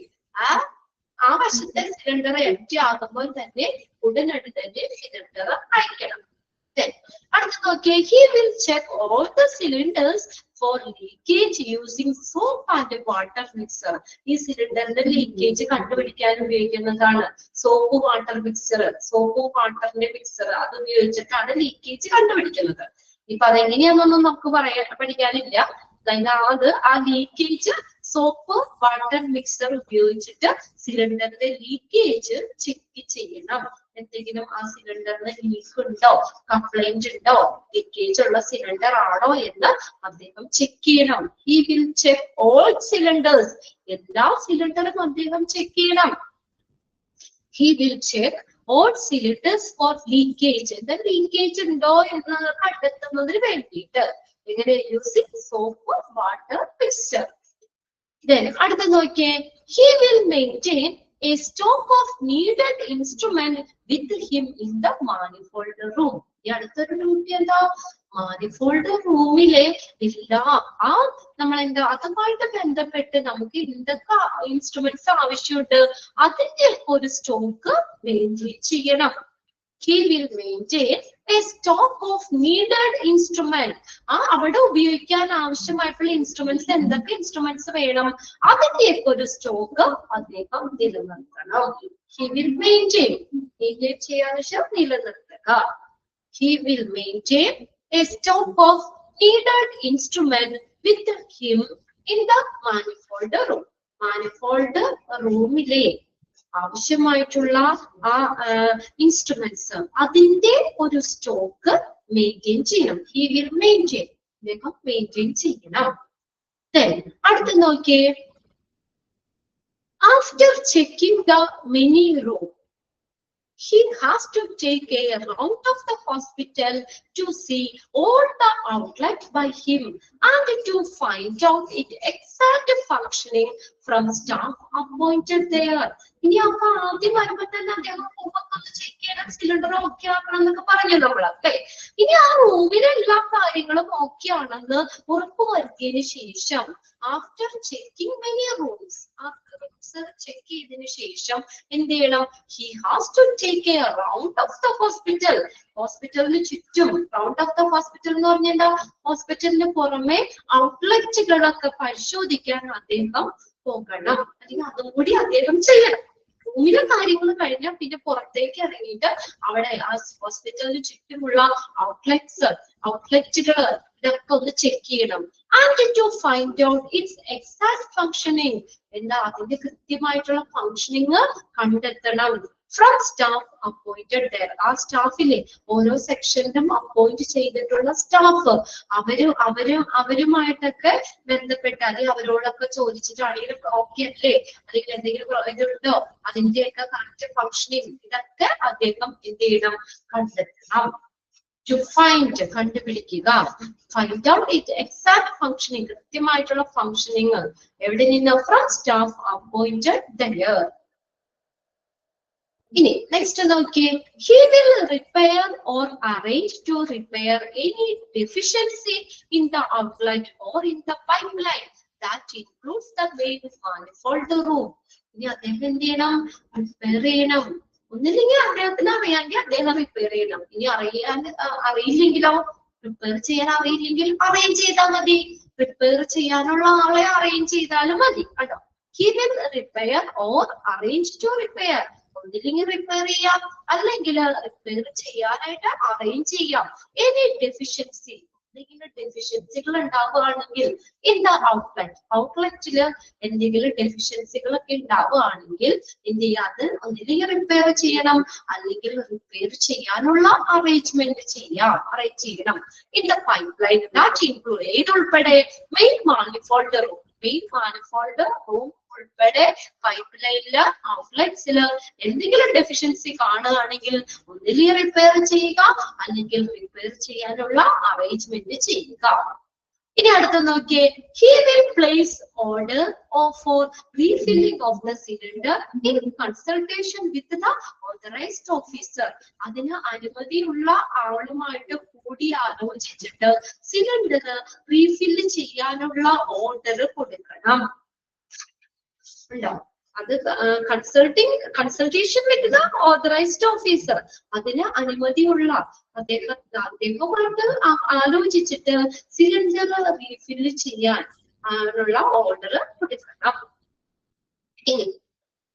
ആ വശത്തെ സിലിണ്ടർ എംപ്റ്റി ആകുമ്പോൾ തന്നെ ഉടനടി തന്നെ സിലിണ്ടർ അയക്കണം. അടുത്ത നോക്കിയേ, he will check all the cylinders for leakage using soap and water mixer. ഈ സിലിണ്ടറിന്റെ ലീക്കേജ് കണ്ടുപിടിക്കാൻ ഉപയോഗിക്കുന്നതാണ് സോപ്പ് വാട്ടർ മിക്സർ. സോപ്പ് വാട്ടറിന്റെ മിക്സർ അത് ഉപയോഗിച്ചിട്ടാണ് ലീക്കേജ് കണ്ടുപിടിക്കുന്നത്. ഇപ്പൊ അതെങ്ങനെയാണെന്നൊന്നും നമുക്ക് പഠിക്കാനില്ല. അതായത് ആ ലീക്കേജ് സോപ്പ് വാട്ടർ മിക്സർ ഉപയോഗിച്ചിട്ട് സിലിണ്ടറിന്റെ ലീക്കേജ് ചെക്ക് ചെയ്യണം. എന്തെങ്കിലും ആ സിലിണ്ടറിന് ലീക്ക് ഉണ്ടോ, കംപ്ലൈന്റ് ഉണ്ടോ, ലീക്കേജ് ഉള്ള സിലിണ്ടർ ആണോ എന്ന് അദ്ദേഹം ചെക്ക് ചെയ്യണം. he will check all cylinders, എല്ലാ സിലിണ്ടറും അദ്ദേഹം ചെക്ക് ചെയ്യണം. he will check all cylinders for leakage, എന്താ ലീക്കേജ് ഉണ്ടോ എന്ന് കണ്ടെത്തുന്നതിന് വേണ്ടിയിട്ട് ഇങ്ങനെ using soap water mixture. Then അടുത്ത നോക്കിയേ, he will maintain a stock of needed instrument with him in the manifold room. ഈ അടുത്തൊരു ഡ്യൂട്ടി എന്താ, മാനിഫോൾഡ് റൂമിലെ എല്ലാ നമ്മളെന്താ അതുമായിട്ട് ബന്ധപ്പെട്ട് നമുക്ക് എന്തൊക്കെ ഇൻസ്ട്രുമെന്റ്സ് ആവശ്യമുണ്ട് അതിന്റെ ഒരു സ്റ്റോക്ക് മെയിൻറ്റെയിൻ ചെയ്യണം. he will maintain a stock of needed instrument, അവിടെ ഉപയോഗിക്കാൻ ആവശ്യമായിട്ടുള്ള ഇൻസ്ട്രുമെന്റ്സ്, എന്തൊക്കെ ഇൻസ്ട്രുമെന്റ്സ് വേണം അതിന്റെ ഒരു സ്റ്റോക്ക് അദ്ദേഹം നിലനിർത്തണം. he will maintain, നിലനിർത്തുക. he will maintain a stock of needed instrument with him in the manifold room. manifold റൂമിലെ ആവശ്യമായിട്ടുള്ള ആ ഇൻസ്ട്രുമെന്റ്സ് അതിന്റെ ഒരു സ്റ്റോക്ക് മെയിൻറ്റെയിൻ ചെയ്യണം. he will maintain, മെയിൻറ്റെയിൻ ചെയ്യണം. അടുത്ത് നോക്കിയേ, after checking the mini room, he has to take a round of the hospital to see all the outlets by him and to find out its exact functioning from staff appointed there. ഇനി അപ്പൊ ആദ്യം വരുമ്പോ തന്നെ അദ്ദേഹം check ചെയ്യണം, cylinder okay ആക്കണം എന്നൊക്കെ പറഞ്ഞു നമ്മളൊക്കെ. ഇനി ആ റൂമിലെ എല്ലാ കാര്യങ്ങളും ഓക്കെ ആണെന്ന് ഉറപ്പുവരുത്തിയതിനു ശേഷം after checking many rooms, check ചെയ്തതിനു ശേഷം എന്ത് ചെയ്യണം, he has to take a round of the hospital. ഹോസ്പിറ്റലിന് ചുറ്റും, റൗണ്ട് ഓഫ് ദ ഹോസ്പിറ്റൽ എന്ന് പറഞ്ഞാൽ ഹോസ്പിറ്റലിന് പുറമെ ഔട്ട്ലെറ്റുകളൊക്കെ പരിശോധിക്കാൻ അദ്ദേഹം പോകണം, അല്ലെങ്കിൽ അതും കൂടി അദ്ദേഹം ചെയ്യണം. റൂമിലെ കാര്യങ്ങൾ കഴിഞ്ഞാൽ പിന്നെ പുറത്തേക്ക് ഇറങ്ങിയിട്ട് അവിടെ ആ ഹോസ്പിറ്റലിന് ചുറ്റുമുള്ള ഔട്ട്ലെറ്റുകൾ ഇതൊക്കെ ഒന്ന് ചെക്ക് ചെയ്യണം. And to find out it's exact functioning, എന്താ അതിന്റെ കൃത്യമായിട്ടുള്ള ഫങ്ഷനിങ് കണ്ടെത്തണം. ഫ്രം സ്റ്റാഫ് അപ്പോയിന്റഡ് ദർ, ആ സ്റ്റാഫിലെ ഓരോ സെക്ഷനിലും അപ്പോയിന്റ് ചെയ്തിട്ടുള്ള സ്റ്റാഫ് അവരുമായിട്ടൊക്കെ ബന്ധപ്പെട്ട് അല്ലെങ്കിൽ അവരോടൊക്കെ ചോദിച്ചിട്ടാണെങ്കിലും ഓക്കെ അല്ലേ, അല്ലെങ്കിൽ എന്തെങ്കിലും ഇതുണ്ടോ, അതിന്റെയൊക്കെ കറക്റ്റ് ഫങ്ഷനിങ് ഇതൊക്കെ അദ്ദേഹം എന്ത് ചെയ്യണം, കണ്ടെത്തണം. to find, കണ്ടുപിടിക്കുക. find out its exact functioning, കൃത്യമായിട്ടുള്ള ഫങ്ഷനിങ് എവിടെ നിന്ന്, from staff appointed there. ഇനി നെക്സ്റ്റ് നോക്കിയേ, he will repair or arrange to repair any deficiency in the outlet or in the pipeline that includes the main manifold room. ഇനി അദ്ദേഹം എന്ത് ചെയ്യണം, repair ചെയ്യണം. ഒന്നില്ലെങ്കിൽ അദ്ദേഹത്തിന് അറിയാമെങ്കിൽ അദ്ദേഹം റിപ്പയർ ചെയ്യണം. ഇനി അറിയില്ലെങ്കിലോ, റിപ്പയർ ചെയ്യാൻ അറിയില്ലെങ്കിൽ അറേഞ്ച് ചെയ്താൽ മതി. റിപ്പയർ ചെയ്യാനുള്ള ആളെ അറേഞ്ച് ചെയ്താലും മതി കേട്ടോ. he will repair or arrange to repair, ഒന്നില്ലെങ്കിൽ റിപ്പയർ ചെയ്യാം അല്ലെങ്കിൽ റിപ്പയർ ചെയ്യാനായിട്ട് അറേഞ്ച് ചെയ്യാം. എനി ഡെഫിഷ്യൻസി, എന്തെങ്കിലും ഡെഫിഷ്യൻസികൾ ഉണ്ടാവുകയാണെങ്കിൽ ഇൻ ദ ഔട്ട്ലെറ്റില് എന്തെങ്കിലും ഡെഫിഷ്യൻസികളൊക്കെ ഉണ്ടാവുകയാണെങ്കിൽ എന്ത് ചെയ്യുക, അത് ഒന്നില്ലെങ്കിൽ റിപ്പയർ ചെയ്യണം, അല്ലെങ്കിൽ റിപ്പയർ ചെയ്യാനുള്ള അറേഞ്ച് ചെയ്യണം. In the pipeline that include ഏതുൾപ്പെടെ മെയിൻ മാനിഫോൾഡ് റൂം ഉൾപ്പെടെ പൈപ്പ് ലൈനില് ഔട്ട്ലെറ്റ്സില് എന്തെങ്കിലും ഡെഫിഷ്യൻസി കാണുകയാണെങ്കിൽ ഒന്നില്ലെങ്കിൽ റിപ്പയർ ചെയ്യുക, അല്ലെങ്കിൽ റിപ്പയർ ചെയ്യാനുള്ള അറേഞ്ച്മെന്റ് ചെയ്യുക. ഇനി അടുത്ത നോക്കിയേ, he will place order for refilling of the cylinder in consultation with the authorized officer. അതിന് അനുമതിയുള്ള ആളുമായിട്ട് കൂടി ആലോചിച്ചിട്ട് സിലിണ്ടർ റീഫില്ല് ചെയ്യാനുള്ള ഓർഡർ കൊടുക്കണം. ഉണ്ടോ? അത് consultation with the authorised officer, അതിന് അനുമതിയുള്ള അദ്ദേഹമായിട്ട് ആലോചിച്ചിട്ട് സിലിണ്ടർ റീഫില്ല് ചെയ്യാൻ ഉള്ള ഓർഡർ കൊടുക്കണം. ഇനി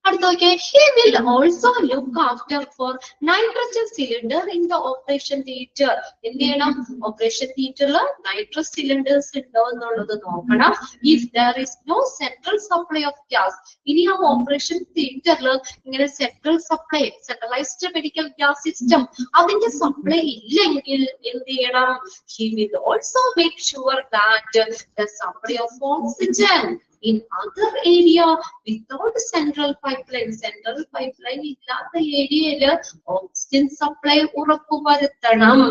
അടുത്ത നോക്കിയേ, he will also look after for nitrogen cylinder in the operation theatre. എന്ത് ചെയ്യണം? ഓപ്പറേഷൻ തിയേറ്ററിൽ നൈട്രസ് സിലിണ്ടേഴ്സ് ഉണ്ടോ എന്നുള്ളത് നോക്കണം. if there is no central supply of gas, ഇനി ആ ഓപ്പറേഷൻ തിയേറ്ററിൽ ഇങ്ങനെ സെൻട്രലൈസ്ഡ് മെഡിക്കൽ ഗ്യാസ് സിസ്റ്റം അതിന്റെ സപ്ലൈ ഇല്ലെങ്കിൽ എന്ത് ചെയ്യണം? he will also make sure that the supply of oxygen in other area without central pipeline ഇല്ലാത്ത ഏരിയയില് ഓക്സിജൻ സപ്ലൈ ഉറപ്പുവരുത്തണം.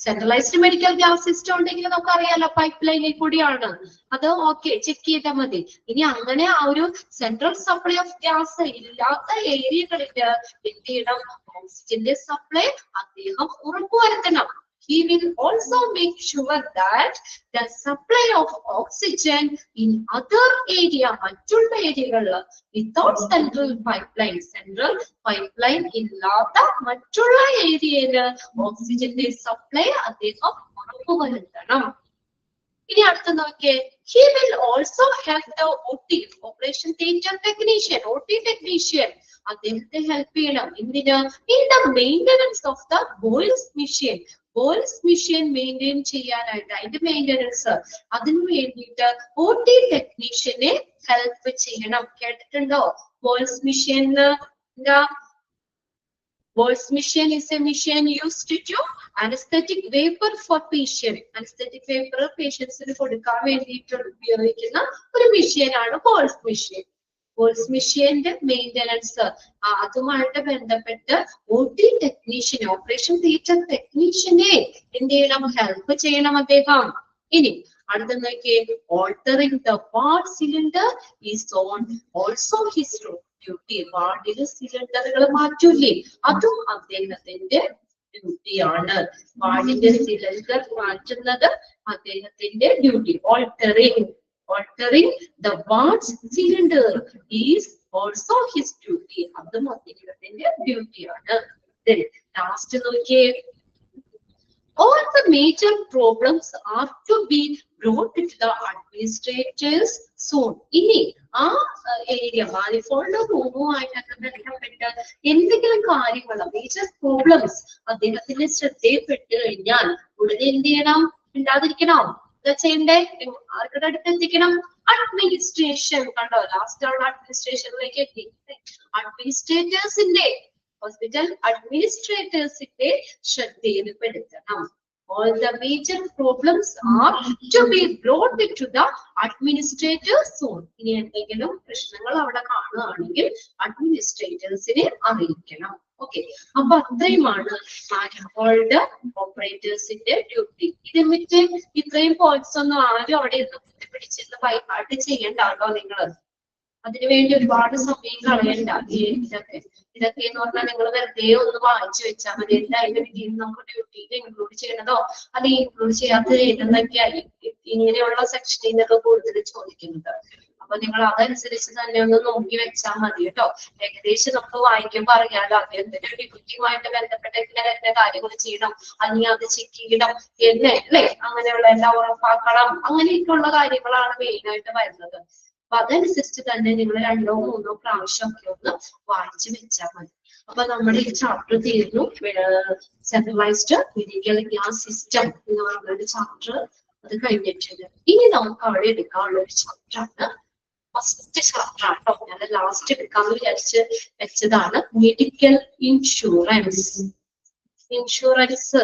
സെൻട്രലൈസ്ഡ് മെഡിക്കൽ ഗ്യാസ് സിസ്റ്റം ഉണ്ടെങ്കിൽ നമുക്ക് അറിയാലോ പൈപ്പ് ലൈനിൽ കൂടിയാണ്, അത് ഓക്കെ ചെക്ക് ചെയ്താൽ മതി. ഇനി അങ്ങനെ ആ ഒരു സെൻട്രൽ സപ്ലൈ ഓഫ് ഗ്യാസ് ഇല്ലാത്ത ഏരിയകളില് എന്ത് ചെയ്യണം? ഓക്സിജന്റെ സപ്ലൈ അദ്ദേഹം ഉറപ്പുവരുത്തണം. He will also make sure that the supply of oxygen in other area, മറ്റുള്ള ഏരിയകളിൽ without central pipeline ഇല്ലാത്ത മറ്റുള്ള ഏരിയയില് ഓക്സിജന്റെ സപ്ലൈ അദ്ദേഹം ഉറപ്പുവരുത്തണം. ഇനി അടുത്ത നോക്കിയേ, he will also have the operation theatre technician, OT technician, അദ്ദേഹത്തെ ഹെൽപ്പ് ചെയ്യണം. എന്തിന്? in the maintenance of the boils machine maintain ചെയ്യാനായിട്ട്, അതിന്റെ മെയിൻ്റെനൻസ് അതിനു വേണ്ടിയിട്ട് OT ടെക്നീഷ്യനെ ഹെൽപ്പ് ചെയ്യണം. കേട്ടിട്ടുണ്ടോ? Boils machine is a machine used to anesthetic vapor for patient. Anesthetic vapor പേഷ്യൻസിന് കൊടുക്കാൻ വേണ്ടിയിട്ട് ഉപയോഗിക്കുന്ന ഒരു മെഷീനാണ് ബോയിൽസ് മെഷീൻ. ബോയിൽസ് മെഷീന്റെ മെയിൻ്റെനൻസ് അതുമായിട്ട് ബന്ധപ്പെട്ട് OT ടെക്നീഷ്യൻ, ഓപ്പറേഷൻ തിയേറ്റർ ടെക്നീഷ്യനെ എന്ത് ചെയ്യണം? ഹെൽപ്പ് ചെയ്യണം അദ്ദേഹം. ഇനി അടുത്ത നോക്കിയേ, altering the ward cylinder is on also his duty. വാർഡിൽ സിലിണ്ടറുകൾ മാറ്റൂലേ, അതും അദ്ദേഹത്തിന്റെ ഡ്യൂട്ടിയാണ്. വാർഡിന്റെ സിലിണ്ടർ മാറ്റുന്നത് അദ്ദേഹത്തിന്റെ duty. Altering the wards cylinder is also his duty. അതും അദ്ദേഹത്തിന്റെ ഡ്യൂട്ടിയാണ്. ലാസ്റ്റ് നോക്കിയേ, all the major problems are to be brought to the administrators soon. ഇനി ആ ഏരിയ മാനിഫോൾഡ് റൂമുമായിട്ടൊക്കെ ബന്ധപ്പെട്ട് എന്തെങ്കിലും കാര്യങ്ങൾ മേജർ പ്രോബ്ലംസ് അദ്ദേഹത്തിന്റെ ശ്രദ്ധയിൽപ്പെട്ട് കഴിഞ്ഞാൽ ഉടനെ എന്ത് ചെയ്യണം? ഉണ്ടാതിരിക്കണം. ചെയ്യണ്ടേ? ആർക്കുടെ അടുത്ത് എത്തിക്കണം? അഡ്മിനിസ്ട്രേഷൻ. കണ്ടോ, ലാസ്റ്റ് ആണ് അഡ്മിനിസ്ട്രേഷനിലേക്ക് എത്തി. അഡ്മിനിസ്ട്രേറ്റേഴ്സിന്റെ, hospital അഡ്മിനിസ്ട്രേറ്റേഴ്സിന്റെ ശ്രദ്ധയിൽപ്പെടുത്തണം. All the major problems are to be brought to the administrator soon. ഇനി എന്തെങ്കിലും പ്രശ്നങ്ങൾ അവിടെ കാണുകയാണെങ്കിൽ അഡ്മിനിസ്ട്രേറ്റേഴ്സിനെ അറിയിക്കണം. ഓക്കെ, അപ്പൊ അത്രയുമാണ് മാനിഫോൾഡ് ഓപ്പറേറ്റേഴ്സിന്റെ ഡ്യൂട്ടി. ഇതിന്റെ ഇത്രയും പോയിന്റ്സ് ഒന്നും ആരും അവിടെ പിടിച്ചിരുന്ന് ബൈഹാർട്ട് ചെയ്യണ്ടാട്ടോ നിങ്ങള്. അതിനുവേണ്ടി ഒരുപാട് സമയം കളയണ്ട. ഇതൊക്കെ എന്ന് പറഞ്ഞാൽ നിങ്ങൾ വെറുതെ ഒന്ന് വായിച്ചു വെച്ചാൽ മതി. എന്തായാലും ഇതിൽ നമുക്ക് ഡ്യൂട്ടിയിൽ ഇൻക്ലൂഡ് ചെയ്യണതോ അത് ഇൻക്ലൂഡ് ചെയ്യാത്തത് ഏതെന്നൊക്കെയായി ഇങ്ങനെയുള്ള സെക്ഷനിൽ നിന്നൊക്കെ കൂടുതൽ ചോദിക്കുന്നത്. അപ്പൊ നിങ്ങൾ അതനുസരിച്ച് തന്നെ ഒന്ന് നോക്കി വെച്ചാൽ മതി കേട്ടോ. ഏകദേശം നമുക്ക് വായിക്കുമ്പോൾ അറിയാലോ അദ്ദേഹത്തിന്റെ ഡ്യൂട്ടിയുമായിട്ട് ബന്ധപ്പെട്ട ഇങ്ങനെ കാര്യങ്ങൾ ചെയ്യണം, അല്ലെങ്കിൽ അത് ചെക്ക് ചെയ്യണം എന്ന് അല്ലേ, അങ്ങനെയുള്ള എല്ലാം ഉറപ്പാക്കണം, അങ്ങനെയൊക്കെയുള്ള കാര്യങ്ങളാണ് മെയിൻ ആയിട്ട് വരുന്നത്. അപ്പൊ അതനുസരിച്ച് തന്നെ നിങ്ങൾ 2 or 3 പ്രാവശ്യം ഒക്കെ ഒന്ന് വായിച്ചു വെച്ചാൽ മതി. അപ്പൊ നമ്മുടെ ഈ ചാപ്റ്റർ തീർന്നു. സെൻട്രലൈസ്ഡ് മെഡിക്കൽ ഗ്യാസ് സിസ്റ്റം എന്ന് പറയുന്ന ചാപ്റ്റർ അത് കഴിഞ്ഞിട്ടുണ്ട്. ഇനി നമുക്ക് അവിടെ എടുക്കാനുള്ള ഒരു ചാപ്റ്റർ ആണ്, ഫസ്റ്റ് ചാപ്റ്റർ ആട്ടോ. ഞാൻ ലാസ്റ്റ് എടുക്കാന്ന് വിചാരിച്ച് വെച്ചതാണ് medical insurance. Insurance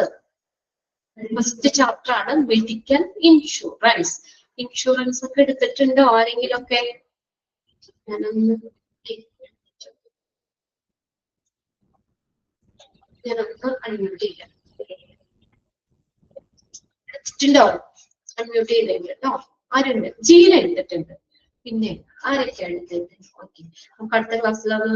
first chapter ആണ് മെഡിക്കൽ ഇൻഷുറൻസ്. ഇൻഷുറൻസ് ഒക്കെ എടുത്തിട്ടുണ്ടോ ആരെങ്കിലും ഒക്കെ? ഞാനൊന്ന് അൺമ്യൂട്ട് ചെയ്യാം. എടുത്തിട്ടുണ്ടോ? അൺമ്യൂട്ട് ചെയ്തിട്ടുണ്ട് കേട്ടോ. ആരുണ്ട്? ജീന എടുത്തിട്ടുണ്ട്. പിന്നെ ആരൊക്കെയാണ് എടുത്തിട്ടുണ്ട്? ഓക്കെ, നമുക്ക് അടുത്ത ക്ലാസ്സിൽ അത്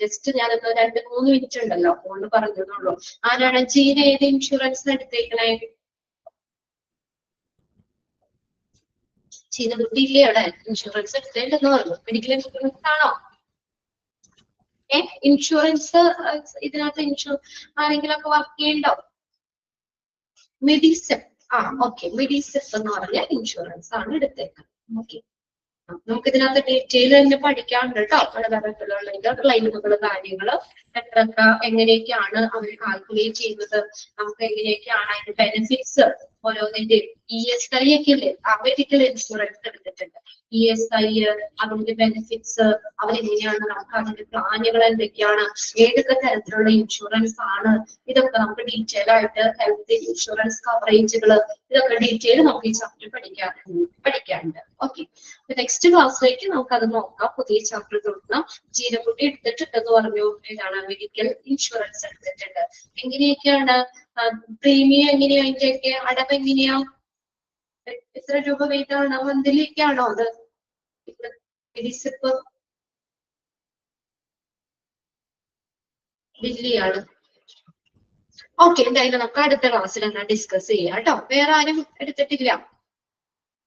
ജസ്റ്റ് ഞാനൊന്ന് 2-3 മിനിറ്റ് ഉണ്ടല്ലോ അതുകൊണ്ട് പറഞ്ഞതേ. ആരാണ് ജീന? ഏത് ഇൻഷുറൻസ് എടുത്തേക്കണേ? ജീന കുട്ടിയില്ലേ അവിടെ? ഇൻഷുറൻസ് എടുത്തേണ്ടെന്ന് പറഞ്ഞു. മെഡിക്കൽ ഇൻഷുറൻസ് ആണോ? ഇൻഷുറൻസ് ഇതിനകത്ത് ആരെങ്കിലും ഒക്കെ വർക്ക് ചെയ്യണ്ടോ? മെഡിസെപ്പ്. ഓക്കെ, മെഡിസെപ്പ് എന്ന് പറഞ്ഞ ഇൻഷുറൻസ് ആണ് എടുത്തേക്കുന്നത്. ഓക്കെ, നമുക്ക് ഇതിനകത്ത് ഡീറ്റെയിൽ തന്നെ പഠിക്കാറുണ്ട് കേട്ടോ. പലതരത്തിലുള്ള ക്ലെയിമുകൾ, കാര്യങ്ങള് എത്രയൊക്കെ എങ്ങനെയൊക്കെയാണ് അവർ കാൽക്കുലേറ്റ് ചെയ്യുന്നത്, നമുക്ക് എങ്ങനെയൊക്കെയാണ് അതിന്റെ ബെനിഫിറ്റ്സ് ഓരോന്നിന്റെ. ESI ഒക്കെ ഇല്ലേ, മെഡിക്കൽ ഇൻഷുറൻസ് എടുത്തിട്ടുണ്ട്. ESI അതിന്റെ ബെനിഫിറ്റ്സ്, അവരെങ്ങനെയാണ്, നമുക്ക് അതിന്റെ പ്ലാനുകൾ എന്തൊക്കെയാണ്, ഏതൊക്കെ തരത്തിലുള്ള ഇൻഷുറൻസ് ആണ്, ഇതൊക്കെ നമുക്ക് ഡീറ്റെയിൽ ആയിട്ട് ഹെൽത്ത് ഇൻഷുറൻസ് കവറേജുകൾ, ഇതൊക്കെ ഡീറ്റെയിൽ നമുക്ക് ഈ ചാപ്റ്റർ പഠിക്കാറുണ്ട്. ഓക്കെ, നെക്സ്റ്റ് ക്ലാസ്സിലേക്ക് നമുക്ക് അത് നോക്കാം. പുതിയ ചാപ്റ്റർ തുടങ്ങാം. ജീനക്കുട്ടി എടുത്തിട്ടുണ്ടെന്ന് പറഞ്ഞു. ഏതാണ്? മെഡിക്കൽ ഇൻഷുറൻസ് എടുത്തിട്ടുണ്ട്. എങ്ങനെയൊക്കെയാണ് പ്രീമിയം, എങ്ങനെയാ അതിന്റെയൊക്കെ അടവ് എങ്ങനെയാ, എത്ര രൂപ വെയിറ്റാണ്, മന്ത്ലിക്കാണോ അത്? മെഡിസെപ്പ് ബില്ലിയാണ്. ഓക്കെ, എന്തായാലും നമുക്ക് അടുത്ത ക്ലാസ്സിൽ എന്നാ ഡിസ്കസ് ചെയ്യാം കേട്ടോ. വേറെ ആരും എടുത്തിട്ടില്ല?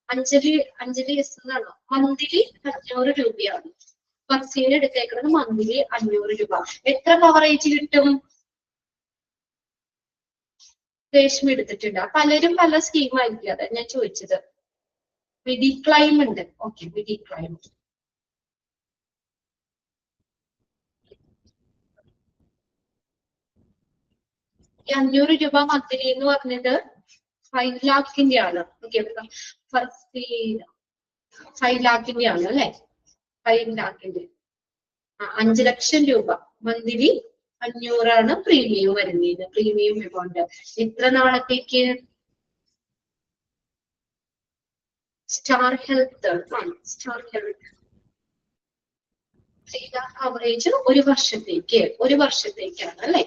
അഞ്ജലി എസ് എന്നാണോ? മന്ത്ലി 500 രൂപയാണ്. ഫർസീന എടുത്തേക്കുന്നത് മന്ത്ലി 500 രൂപ. എത്ര കവറേജ് കിട്ടും? രേഷ്മ എടുത്തിട്ടുണ്ട്. പലരും പല സ്കീമായിരിക്കും, അതാ ഞാൻ ചോദിച്ചത്. മെഡിക്ലൈം ഉണ്ട്. ഓക്കെ, മെഡിക്ലൈം. ഈ 500 രൂപ മന്ത്ലി എന്ന് പറഞ്ഞത് 5 ലാഖിന്റെ ആണ്. ഓക്കെ, 5 ലാഖിന്റെ ആണ് അല്ലെ? 5 ലാഖിന്റെ 5 ലക്ഷം രൂപ മന്ത്ലി 500 പ്രീമിയം വരുന്നത്. പ്രീമിയം എമൗണ്ട് എത്ര നാളത്തേക്ക്? Star health star health 3 lakh coverage ഒരു വർഷത്തേക്കാണ് അല്ലെ?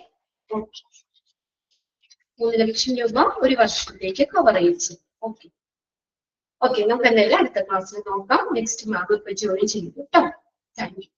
ഓക്കെ, 3 ലക്ഷം രൂപ ഒരു വർഷത്തേക്ക് കവറേജ്. ഓക്കെ, നമുക്ക് എന്തായാലും അടുത്ത ക്ലാസ്സിൽ നോക്കാം. നെക്സ്റ്റ് മാം ഇപ്പൊ ജോയിൻ ചെയ്തു കേട്ടോ. Thank you.